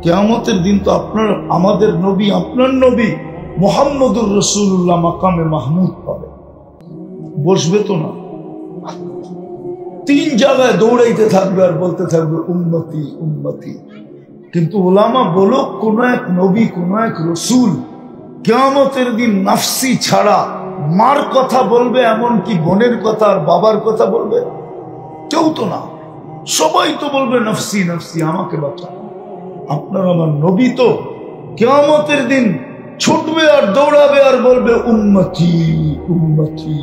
Speaker 1: কিয়ামতের দিন তো আপনার, আমাদের নবী, আপনার নবী মুহাম্মদুর রাসূলুল্লাহ মাকামে মাহমুদ পাবে, বসবে তো না। 3 জায়গায় দৌড়াইতে থাকবে আর বলতে থাকবে উম্মতি উম্মতি। কিন্তু ওলামা বলো, কোন এক নবী, কোন এক রসুল কিয়ামতের দিন নাফসি ছাড়া মার কথা বলবে, এমনকি বোনের কথা আর বাবার কথা বলবে? কেউ তো না, সবাই তো বলবে নফসি নফসি, আমাকে বাঁচা। আপনার আমার নবী তো কিয়ামতের দিন ছুটবে আর দৌড়াবে আর বলবে উম্মতি উম্মতি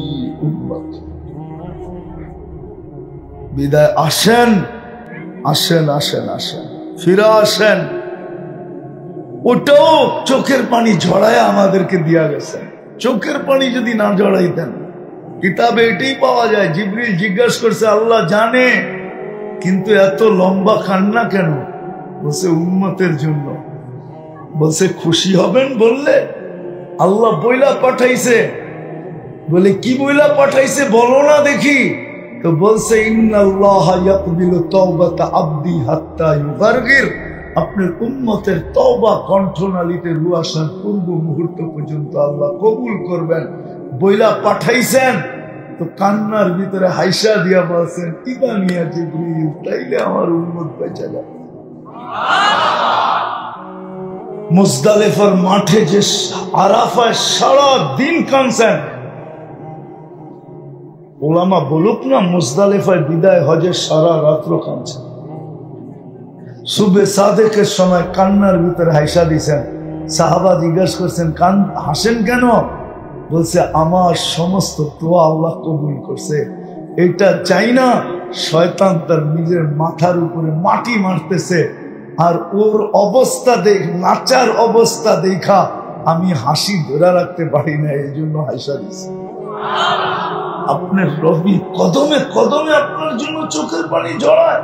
Speaker 1: উম্মতি। বিদায় আসেন, আসেন, আসেন, আসেন, ফিরে আসেন। ওটাও চোখের পানি ঝরায় আমাদেরকে দিয়া গেছে। চোখের পানি যদি না জড়াইতেন, কিতাবে এটাই পাওয়া যায়। জিবরিল জিজ্ঞাসা করছে, আল্লাহ জানে, কিন্তু এত লম্বা কান্না কেন? বলছে উম্মতের জন্য। বলছে খুশি হবেন বললে? আল্লাহ বইলা পাঠাইছে, বলে কি বইলা পাঠাইছে বলো না দেখি। তো বলছে ইন্নাল্লাহা ইয়াকবিলু তাওবাতা আবদি হাত্তা ইউগারগির, আপনার উম্মতের তওবা কণ্ঠনালীতে রু আসার পূর্ব মুহূর্ত পর্যন্ত আল্লাহ কবুল করবেন। বইলা পাঠাইছেন তো কান্নার ভিতরে হাইসা দিয়া বলছেন ইদা নিয়া জিবরিল, তাইলে আমার উম্মত বেঁচে যাবে। মুজদালিফার মাঠে যে আরাফায় সারা দিন কাঁদছেন, ওলামা বলুক না মুজদালিফায় বিদায় হজের সারা রাত্র কাঁদছেন। সুবে সাদেকের সময় কান্নার ভিতরে হাইসা দিছেন। সাহাবা জিজ্ঞাসা করছেন হাসেন কেন? বলছে আমার সমস্ত দোয়া আল্লাহ কবুল করছে, এটা চাই না শয়তান তার নিজের মাথার উপরে মাটি মারতেছে, আর ওর অবস্থা নাচার অবস্থা দেখা আমি হাসি ধরে রাখতে পারি না, এই জন্য হাসা দিছি। আপনার রবি কদমে কদমে আপনার জন্য চোখের পানি ঝরায়।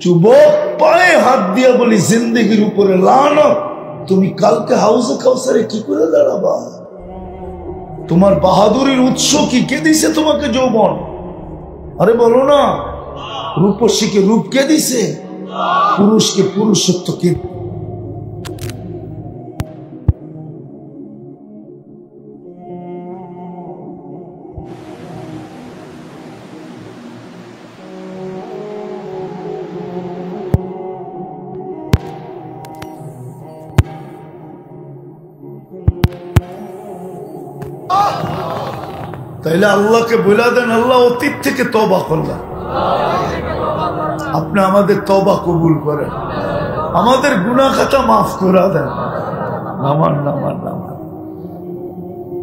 Speaker 1: যুবক পায়ে হাত দিয়ে বলি জিন্দগির উপরে লানত, তুমি কালকে হাউসে কাউসারে কি করে দাঁড়াবা? তোমার বাহাদুরির উৎস কি? কে দিছে তোমাকে যৌবন? আরে বলো না, রূপসীকে রূপ কে দিছে? পুরুষকে পুরুষত্ব কে? তাইলে আল্লাহকে বলে দেন, আল্লাহ অতীত থেকে তওবা করলাম, আপনি আমাদের তওবা কবুল করেন, আমাদের গুনাহ খাতা মাফ করে দেন। নামান নামান নামান।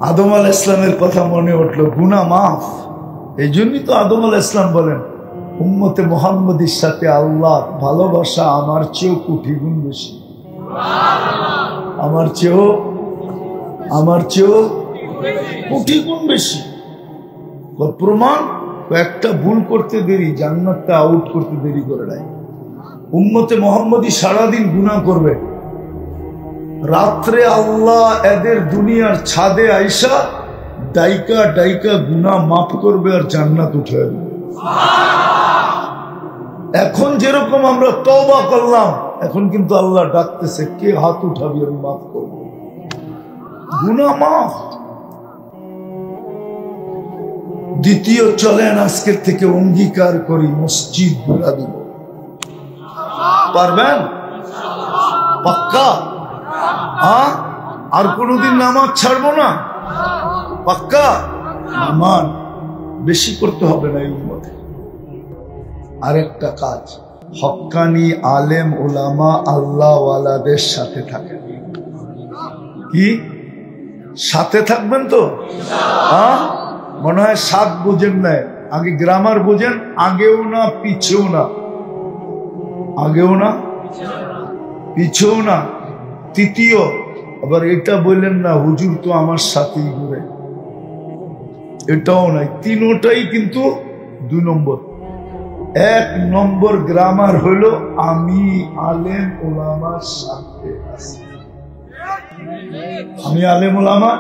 Speaker 1: আদম আলাইহিস সালামের কথা মনে উঠলো, গুনাহ মাফ। এই জন্যই তো আদম আলাইহিস সালাম বলেন উম্মতে মুহাম্মদীর সাথে আল্লাহ ভালোবাসা আমার চেয়েও কোটি গুণ বেশি, আমার চেয়েও কোটি গুণ বেশি। প্রমাণ, একটা ভুল করতে দেরি জান্নাতটা আউট করতে দেরি করে নাই। উম্মতে মুহাম্মদী সারাদিন গুনাহ করবে, রাত্রে আল্লাহ এদের দুনিয়ার ছাদে আইসা ডাইকা ডাইকা গুনাহ মাফ করবে আর জান্নাত উঠে দেবে। এখন যেরকম আমরা তওবা করলাম, এখন কিন্তু আল্লাহ ডাকতেছে কে হাত উঠাবি আমি মাফ করব, গুনাহ মাফ। দ্বিতীয়, চলেন আজকের থেকে অঙ্গীকার করি মসজিদ ঘুরা দিব। পারবেন? পাক্কা? আর কোনদিন নামাজ ছাড়বো না? পাক্কা? নামাজ বেশি করতে হবে না এই উম্মতে। আরেকটা কাজ, হক্কানি আলেম ওলামা আল্লাহওয়ালাদের সাথে থাকেন। কি সাথে থাকবেন তো? মনে হয় সাত বোঝেন নাই, আগে গ্রামার বোঝেন, আগেও না পিছেও না, আগেও না পিছেও না। তৃতীয়, আবার এটা বললেন না হুজুর তো আমার সাথেই ঘুরে, এটাও নাই। তিনোটাই কিন্তু 2 নম্বর। 1 নম্বর গ্রামার হলো আমি আলেম ওলামার সাথে আছি, আমি আলেম ওলামা।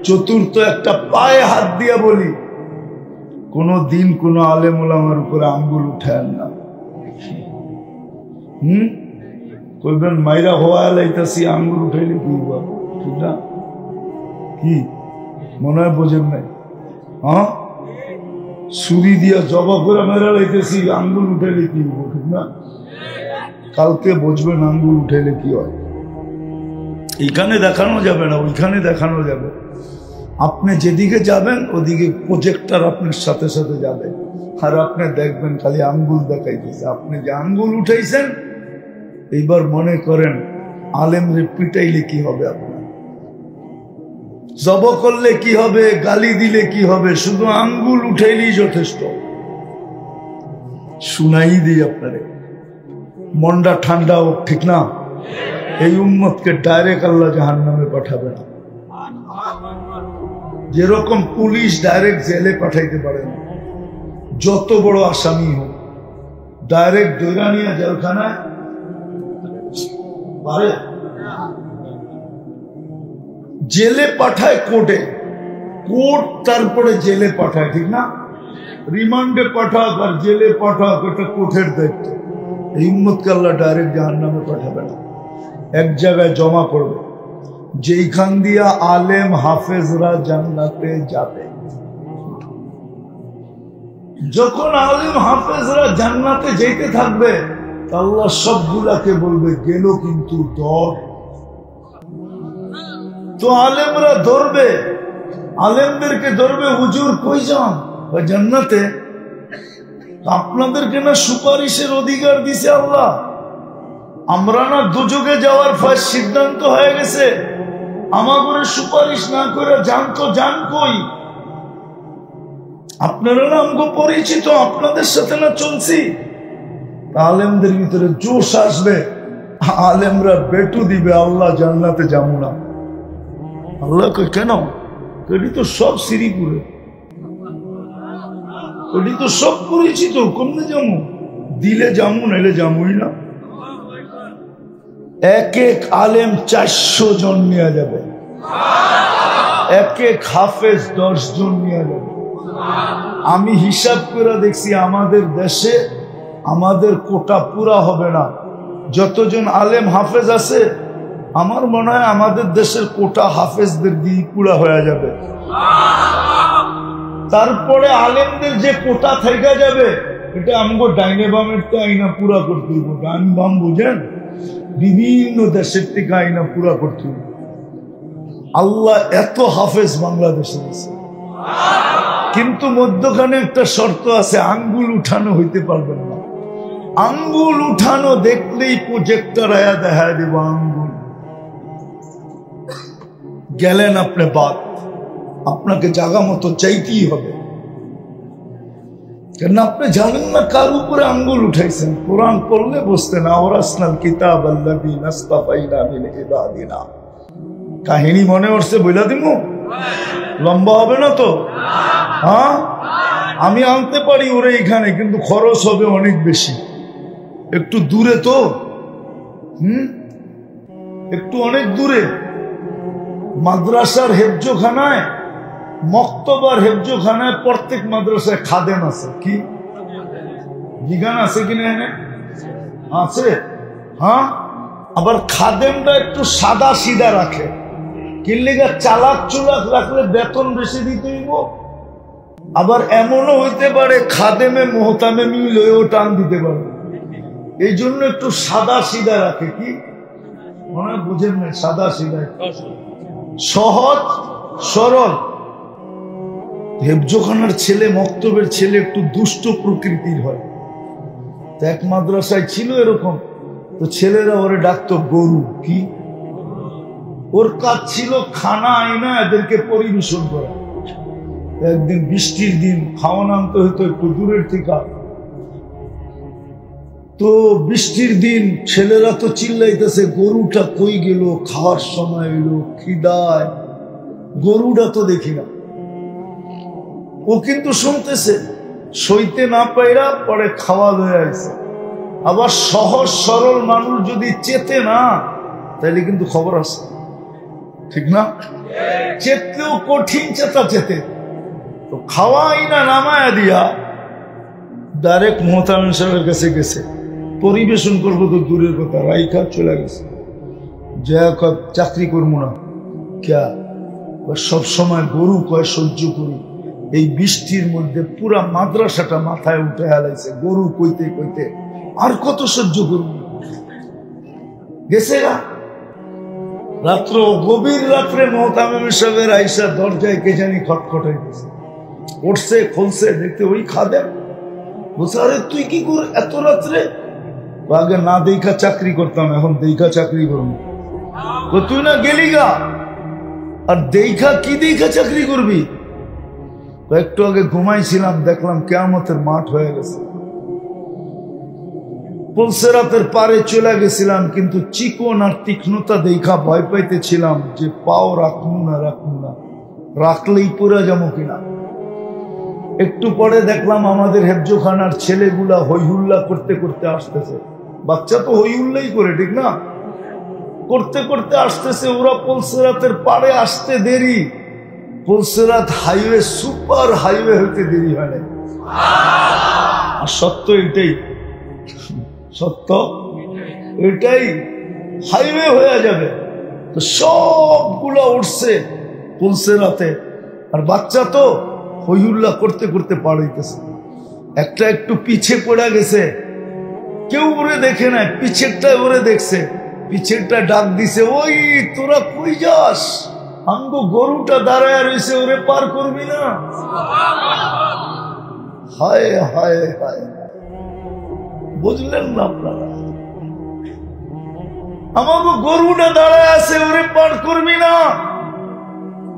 Speaker 1: চতুর্থ, একটা পায়ে হাত দিয়া বলি, কোন দিন কোন আলেম ওলামার উপরে আঙ্গুল উঠায় না। কইবেন মাইরা হওয়া লাইতাছি, আঙ্গুল উঠাইলে কি ঠিক না? কি মনে হয় বোঝেন নাই? ছুরি দিয়া জবা করে মেরা লাইতেছি, আঙ্গুল উঠাইলে কি ঠিক না? কালকে বুঝবেন আঙ্গুল উঠাইলে কি হয়। এইখানে দেখানো যাবে না, ওইখানে দেখানো যাবে। আপনি যেদিকে যাবেন ওদিকে প্রজেক্টর আপনার সাথে সাথে যাবে, আর আপনি দেখবেন খালি আঙ্গুল দেখাইতেছে। আপনি যে আঙ্গুল উঠাইছেন, এইবার মনে করেন আলেমরে পিটাইলে কি হবে, আপনার জব করলে কি হবে, গালি দিলে কি হবে, শুধু আঙ্গুল উঠাইলেই যথেষ্ট। শুনাই দিই আপনারে, মনটা ঠান্ডা হোক, ঠিক না? এই উম্মতকে ডাইরেক্ট আল্লাহ জাহান্নামে পাঠাবে না। যেরকম পুলিশ ডাইরেক্ট জেলে পাঠাইতে পারে না, যত বড় আসামি হোক ডাইরেক্ট ধইরা নিয়ে জেলখানায় পারে, জেলে পাঠায় কোর্টে। কোর্ট তারপরে জেলে পাঠায়, ঠিক না? রিমান্ডে পাঠাক আর জেলে পাঠাক, এটা কোর্টের দায়িত্ব। এই উম্মতকে আল্লাহ ডাইরেক্ট জাহান্নামে পাঠাবে না, এক জায়গায় জমা করবে, যেইখান দিয়া আলেম হাফেজরা জান্নাতে যাবে। যখন আলেম হাফেজরা জান্নাতে যেতে থাকবে, আল্লাহ সবগুলাকে বলবে গেল কিন্তু দর। তো আলেমরা ধরবে, আলেমদেরকে ধরবে, হুজুর কই যান? জান্নাতে। আপনাদেরকে না সুপারিশের অধিকার দিছে আল্লাহ, আমরা না দুযোগে যাওয়ার ফার্স্ট সিদ্ধান্ত হয়ে গেছে, আমাদের সুপারিশ না করে যান তো যান কই? আপনারা না আমগো পরিচিত, আপনাদের সাথে না চলছি। আলেমদের ভিতরে জোশ আসবে, আলেমরা বেটু দিবে, আল্লাহ জান্নাতে যাবো না। আল্লাহ কেন? এটি তো সব শ্রীপুরে, এটি তো সব পরিচিত, কমনে যাবো? দিলে যাবো, নাইলে যাবোই না। এক এক আলেম 400 জন নিয়ে যাবে, এক এক হাফেজ 10 জন নিয়ে যাবে। আমি হিসাব করে দেখছি আমাদের দেশে আমাদের কোটা পুরা হবে না। যতজন আলেম হাফেজ আছে, আমার মনে হয় আমাদের দেশের কোটা হাফেজদের দিয়ে পুরা হয়ে যাবে। তারপরে আলেমদের যে কোটা থেকে যাবে, এটা আমগো ডাইনে বামের তো আইনা পুরা করতে হইব। ডাইন বাম বুঝেন, বিভিন্ন দেশের থেকে আইনা পুরা করতে হইব। আল্লাহ এত হাফেজ বাংলাদেশে আছে, কিন্তু মধ্যখানে একটা শর্ত আছে, আঙ্গুল উঠানো হইতে পারবেন না। আঙ্গুল উঠানো দেখলেই প্রজেক্টর আয়া দেখা দেব আঙ্গুল। গেলেন আপনি বাদ, আপনাকে জায়গা মতো চাইতেই হবে, কেন আপনি জানেন না কার উপরে আঙ্গুল উঠাইছেন। কোরআন পড়লে বসতেন, আওরাসনাল কিতাব আল্লাযীনা ইসতাফাইনা মিন ইবাদিনা। কাহিনী মনে হচ্ছে বইলা দিমু, লম্বা হবে না তো? হ্যাঁ, আমি আনতে পারি ওরে এখানে, কিন্তু খরচ হবে অনেক বেশি, একটু দূরে তো, একটু অনেক দূরে। মাদ্রাসার হেফজোখানায়, মক্তবার হেফজোখানায় প্রত্যেক মাদ্রাসায় খাদেম আছে। কি বিজ্ঞান আছে কিনা? এনে আছে। হ্যাঁ, আবার খাদেমটা একটু সাদা সিধা রাখে, কিল্লিগা চালাক চুলাক রাখলে বেতন বেশি দিতে হইব। আবার এমনও হইতে পারে খাদেমে মোহতামে মিলেও টান দিতে পারে, এই জন্য একটু সাদা সিধা রাখে। কি মনে বুঝেন না? সাদা সিধা, সহজ সরল। হেফজোখানার ছেলে, মক্তবের ছেলে একটু দুষ্ট প্রকৃতির হয়। তো এক মাদ্রাসায় ছিল এরকম, তো ছেলেরা ওরে ডাকতো গরু। কি ওর কাজ ছিল খানা আইনা এদেরকে পরিবেশন করা। একদিন বৃষ্টির দিন, খাওয়ান আনতে হইতো একটু দূরের থেকে। তো বৃষ্টির দিন ছেলেরা তো চিল্লাইতেছে, গরুটা কই গেল, খাওয়ার সময় এলো, খিদায় গরুটা তো দেখি না। ও কিন্তু শুনতেছে, সইতে না পাইরা পরে খাওয়া লয়ে আসছে। আবার সহজ সরল মানুষ যদি চেতে না, তাইলে কিন্তু খবর আছে, ঠিক না? চেতলেও কঠিন চেতা চেতে। তো খাওয়াই না নামায়া দিয়া ডাইরেক্ট মোহতামিম সাহেবের কাছে গেছে, পরিবেশন করবো তো দূরের কথা, রাইখা চলে গেছে। যা চাকরি করবো না, ক্যা সব সময় গরু কয় সহ্য করি। এই বৃষ্টির মধ্যে পুরা মাদ্রাসাটা মাথায় উঠে হালাইছে, গরু কইতে কইতে আর কত সহ্য করব। গেছে রাত্র, গভীর রাত্রে মোহতামিম সাহেবের আইসা দরজায় কে জানি খটখটাই দিয়েছে। উঠছে, খুলছে, দেখতে ওই খাদেম। বলছে, আরে তুই কি কর এত রাত্রে? আগে না দেখা চাকরি করতাম, এখন দেখা চাকরি করবো। তুই না গেলি গা, আর দেখা কি দেখা চাকরি করবি? একটু আগে ঘুমাইছিলাম, দেখলাম কিয়ামতের মাঠ হয়ে গেছে। পুলসেরাতের পারে চলে গেছিলাম, কিন্তু চিকন আর তীক্ষ্ণতা দেখা ভয় পাইতেছিলাম যে পাও রাখবো না, রাখলেই পুরা যাবো কিনা। একটু পরে দেখলাম আমাদের হেফজোখানার ছেলেগুলা হইহুল্লা করতে করতে আসতেছে। বাচ্চা তো হইহুল্লাই করে, ঠিক না? করতে করতে আসতেছে। ওরা পুলসেরাতের পারে আসতে দেরি, পুলসেরাত হাইওয়ে সুপার হাইওয়ে হইতে দেরি হয় না। আর সত্য এটাই, সত্য এটাই, হাইওয়ে হয়ে যাবে। তো সবগুলো উঠছে পুলসেরাতে, আর বাচ্চা তো হইহুল্লা করতে করতে পাড়াইতেছে। একটা একটু পিছে পড়ে গেছে, কেউ ওরে দেখে না, পিছেরটা ওরে দেখছে, পিছেরটা ডাক দিছে, ওই তোরা কই যাস, আমগো গরুটা দাঁড়ায় রয়েছে, ওরে পার করবি না? হায় হায় হায়, বুঝলেন না আপনারা? আমাগো গরুটা দাঁড়ায় আছে, ওরে পার করবি না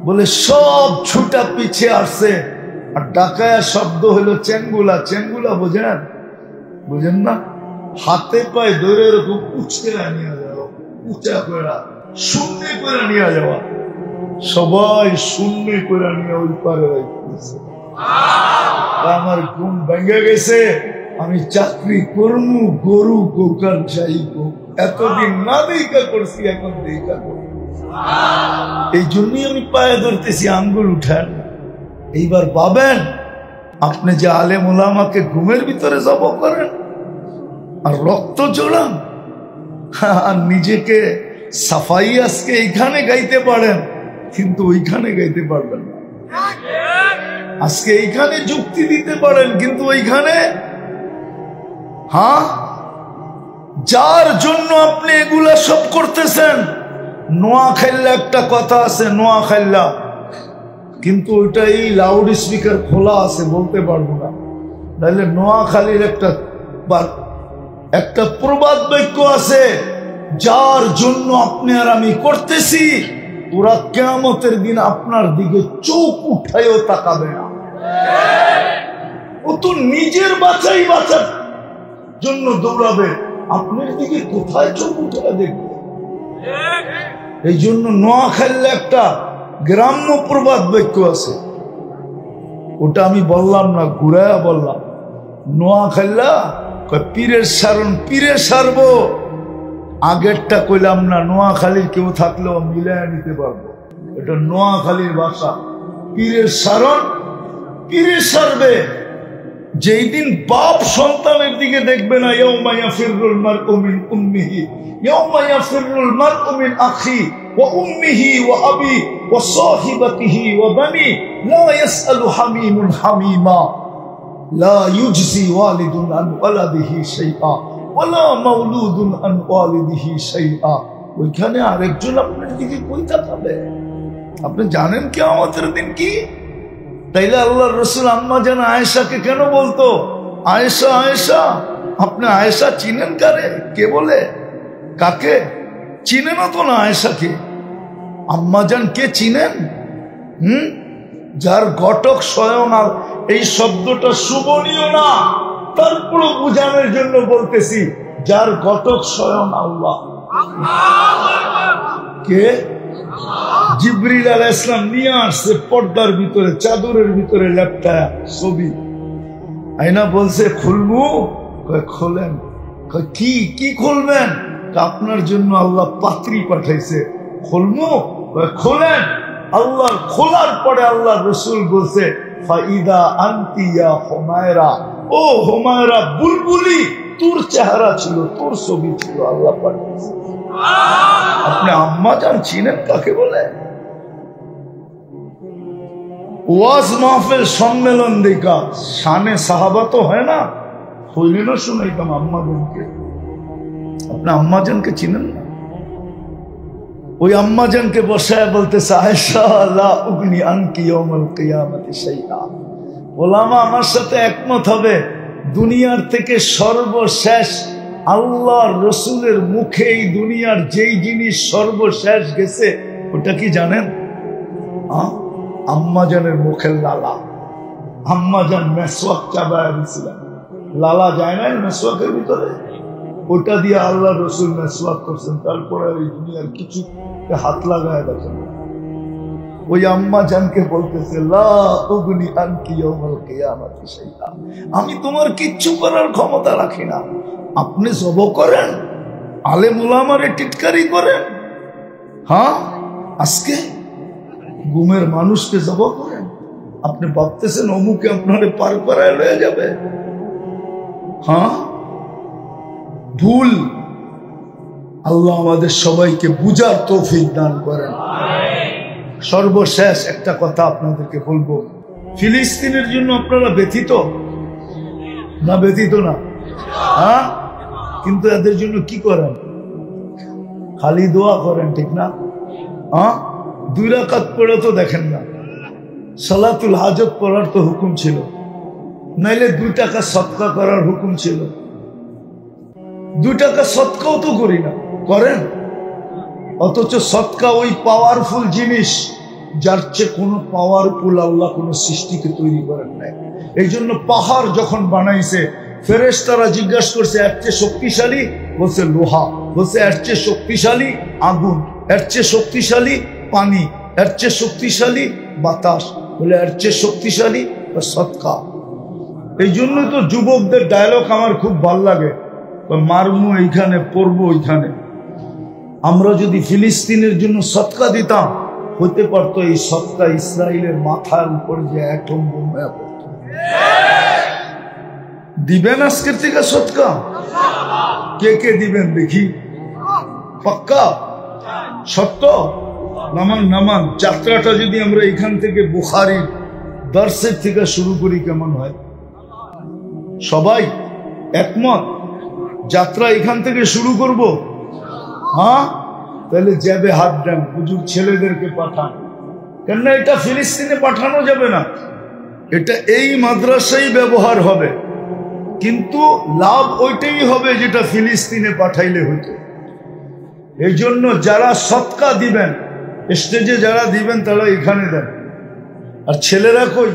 Speaker 1: বলে সব ছুটা পিছে আসছে। আর ডাকায়া শব্দ হলো চেঙ্গুলা। চেঙ্গুলা বোঝেন? বুঝেন না? হাতে পায়ে ধরে এরকম উঁচকে নিয়ে যাওয়া, উঁচা করে শূন্য করে নিয়ে যাওয়া, সবাই শূন্য করে নিয়ে ওই পারে রাখতেছে। আমার ঘুম ভেঙে গেছে, আমি চাকরি করবো, গরু গোকার চাইব, এতদিন না দেখা করছি, এখন দেখা করব। এই জন্যই আমি পায়ে ধরতেছি, আঙ্গুল উঠান। এইবার পাবেন আপনি যে আলেম ওলামাকে ঘুমের ভিতরে জব করেন আর রক্ত জোড়ান, আর নিজেকে সাফাই আজকে এইখানে গাইতে পারেন, কিন্তু ওইখানে গাইতে পারবেন না। আজকে এইখানে যুক্তি দিতে পারেন, কিন্তু ওইখানে, হ্যাঁ, যার জন্য আপনি এগুলা সব করতেছেন। নোয়াখাইল্লা একটা কথা আছে, নোয়াখাইল্লা, কিন্তু ওইটা এই লাউড স্পিকার খোলা আছে, বলতে পারবো না। তাহলে নোয়াখালীর একটা প্রবাদ বাক্য আছে, যার জন্য আপনি আর আমি করতেছি, ওরা কিয়ামতের দিন আপনার দিকে চোখ উঠায়ও তাকাবে না। ও তো নিজের বাঁচাই বাঁচার জন্য দৌড়াবে, আপনার দিকে কোথায় চোখ উঠায় দেখবে? এই জন্য নোয়াখালীর একটা গ্রাম্য প্রবাদ বাক্য আছে, ওটা আমি বললাম না, ঘুরাইয়া বললাম। নোয়াখাইল্লা পীরের সারণ পীরে সারবো, আগেরটা কইলাম না, নোয়াখালীর কেউ থাকলেও মিলাইয়া নিতে পারবো। এটা নোয়াখালীর ভাষা, পীরের সারণ পীরে সারবে। যেই দিন বাপ সন্তানের দিকে দেখবে না, ইয়াউমা ইয়াফিরুল মারউ মিন উম্মিহি, ইয়াউমা ইয়াফিরুল মারউ মিন আখি ওয়া উম্মিহি ওয়া আবি ওয়া সাহিবাতিহি ওয়া বানি, লা ইয়াসআলু হামিমুন হামিমা, লা ইউজজি ওয়ালিদুন আন ওয়ালাদিহি শাইআ ওয়ালা মাউলুদুন আন ওয়ালিদিহি শাইআ। ওইখানে আরেকজন আপনার দিকে কই তাকাবে? আপনি জানেন কিয়ামতের দিন কি? তাইলে আল্লাহর রাসূল আম্মা জান আয়েশাকে কেন বলতো, আয়েশা আয়েশা? আপনি আয়েশা চিনেন কারে? কে বলে? কাকে চিনেন? তো না আয়েশাকে। আম্মা জান কে চিনেন? যার ঘটক স্বয়ং। এই শব্দটা শুভনীয় না, তারপরও বুঝানোর জন্য বলতেছি, যার ঘটক স্বয়ং আল্লাহ। কে? জিবরিল আলাইহিস সালাম নিয়ে আসছে পর্দার ভিতরে, চাদরের ভিতরে লেপটায়া ছবি। আয়না বলছে খুলবো? খোলেন। কি কি খুলবেন? আপনার জন্য আল্লাহ পাত্রী পাঠাইছে, খুলবো? খোলেন। আল্লাহ খোলার পরে আল্লাহ রসুল বলছে, ফাইদা আনতি ইয়া হুমায়রা, ও হুমায়রা বুলবুলি, তোর চেহারা ছিল, তোর ছবি ছিল, আল্লাহ পাঠিয়েছে। আপনি আম্মা জান চিনেন কাকে বলে? ওয়াজ মাহফিল সম্মেলন দেখা শানে সাহাবা তো হয় না, হইলে না শুনাইতাম আম্মা জানকে। আপনি আম্মা জানকে চিনেন না? ওই আম্মা জানকে বসায় বলতেছে, আয়েশা লা উগনি আনকি ইয়াউমাল কিয়ামতি শাইআ। ওলামা আমার সাথে একমত হবে, দুনিয়ার থেকে সর্বশেষ আল্লাহর রসুলের মুখে এই দুনিয়ার যেই জিনিস সর্বশেষ গেছে, ওটা কি জানেন? আম্মা জানের মুখের লালা। আম্মা জান মেসওয়াক চাবায় দিয়েছিলেন, লালা যায় না মেসওয়াকের ভিতরে, ওটা দিয়ে আল্লাহ রসুল মেসওয়াক করছেন। তারপরে ওই দুনিয়ার কিছু হাত লাগায় দেখেন। ওই আম্মা জানকে বলতেছে, লা উগনি আনকি ইয়াউমাল কিয়ামতি শাইআ, আমি তোমার কিচ্ছু করার ক্ষমতা রাখি না। আপনি জব করেন, আলেম উলামারে টিটকারি করেন। হ্যাঁ, আজকে গুমের মানুষকে জবাই করেন। আপনি ভাবতেছেন অমুকে আপনারে পার করায় লয়ে যাবে? হ্যাঁ, ভুল। আল্লাহ আমাদের সবাইকে বুঝার তৌফিক দান করেন। সর্বশেষ একটা কথা আপনাদেরকে বলবো, ফিলিস্তিনের জন্য আপনারা ব্যথিত না? ব্যথিত না? হ্যাঁ, কিন্তু এদের জন্য কি করেন? খালি দোয়া করেন, ঠিক না? হ্যাঁ, 2 রাকাত পড়ে তো দেখেন না। সালাতুল হাজত পড়ার তো হুকুম ছিল, নাইলে 2 টাকা সদকা করার হুকুম ছিল। 2 টাকা সদকাও তো করি না, করেন? অথচ সদকা ওই পাওয়ারফুল জিনিস যার চেয়ে কোনো পাওয়ারফুল আল্লাহ কোনো সৃষ্টিকে তৈরি করেন নাই। এই জন্য পাহাড় যখন বানাইছে, ফেরেশতারা জিজ্ঞাসা করছে এর চেয়ে শক্তিশালী? বলছে লোহা। বলছে এর চেয়ে শক্তিশালী? আগুন। এর চেয়ে শক্তিশালী? পানি। এর চেয়ে শক্তিশালী? বাতাস। বলে এর চেয়ে শক্তিশালী সদকা। এই জন্য তো যুবকদের ডায়লগ আমার খুব ভাল লাগে, মারমু এইখানে, পড়বো ওইখানে। আমরা যদি ফিলিস্তিনের জন্য সদকা দিতাম, হতে পারতো এই সদকা ইসরায়েলের মাথার উপর যে অ্যাটম বোম হয়ে পড়তো। দিবেন আজকের থেকে সদকা? কে কে দিবেন দেখি? পাক্কা? সত্য? নামান নামান। যাত্রাটা যদি আমরা এখান থেকে বুখারীর দর্শের থেকে শুরু করি কেমন হয়? সবাই একমত? যাত্রা এখান থেকে শুরু করব? হ্যাঁ, তাহলে যাবে হাত দেন, হুজুর ছেলেদেরকে পাঠান। কেননা এটা ফিলিস্তিনে পাঠানো যাবে না, এটা এই মাদ্রাসায় ব্যবহার হবে, কিন্তু লাভ ওইটাই হবে যেটা ফিলিস্তিনে পাঠাইলে হতো। এই জন্য যারা সদকা দিবেন, স্টেজে যারা দিবেন তারা এখানে দেন। আর ছেলেরা কই?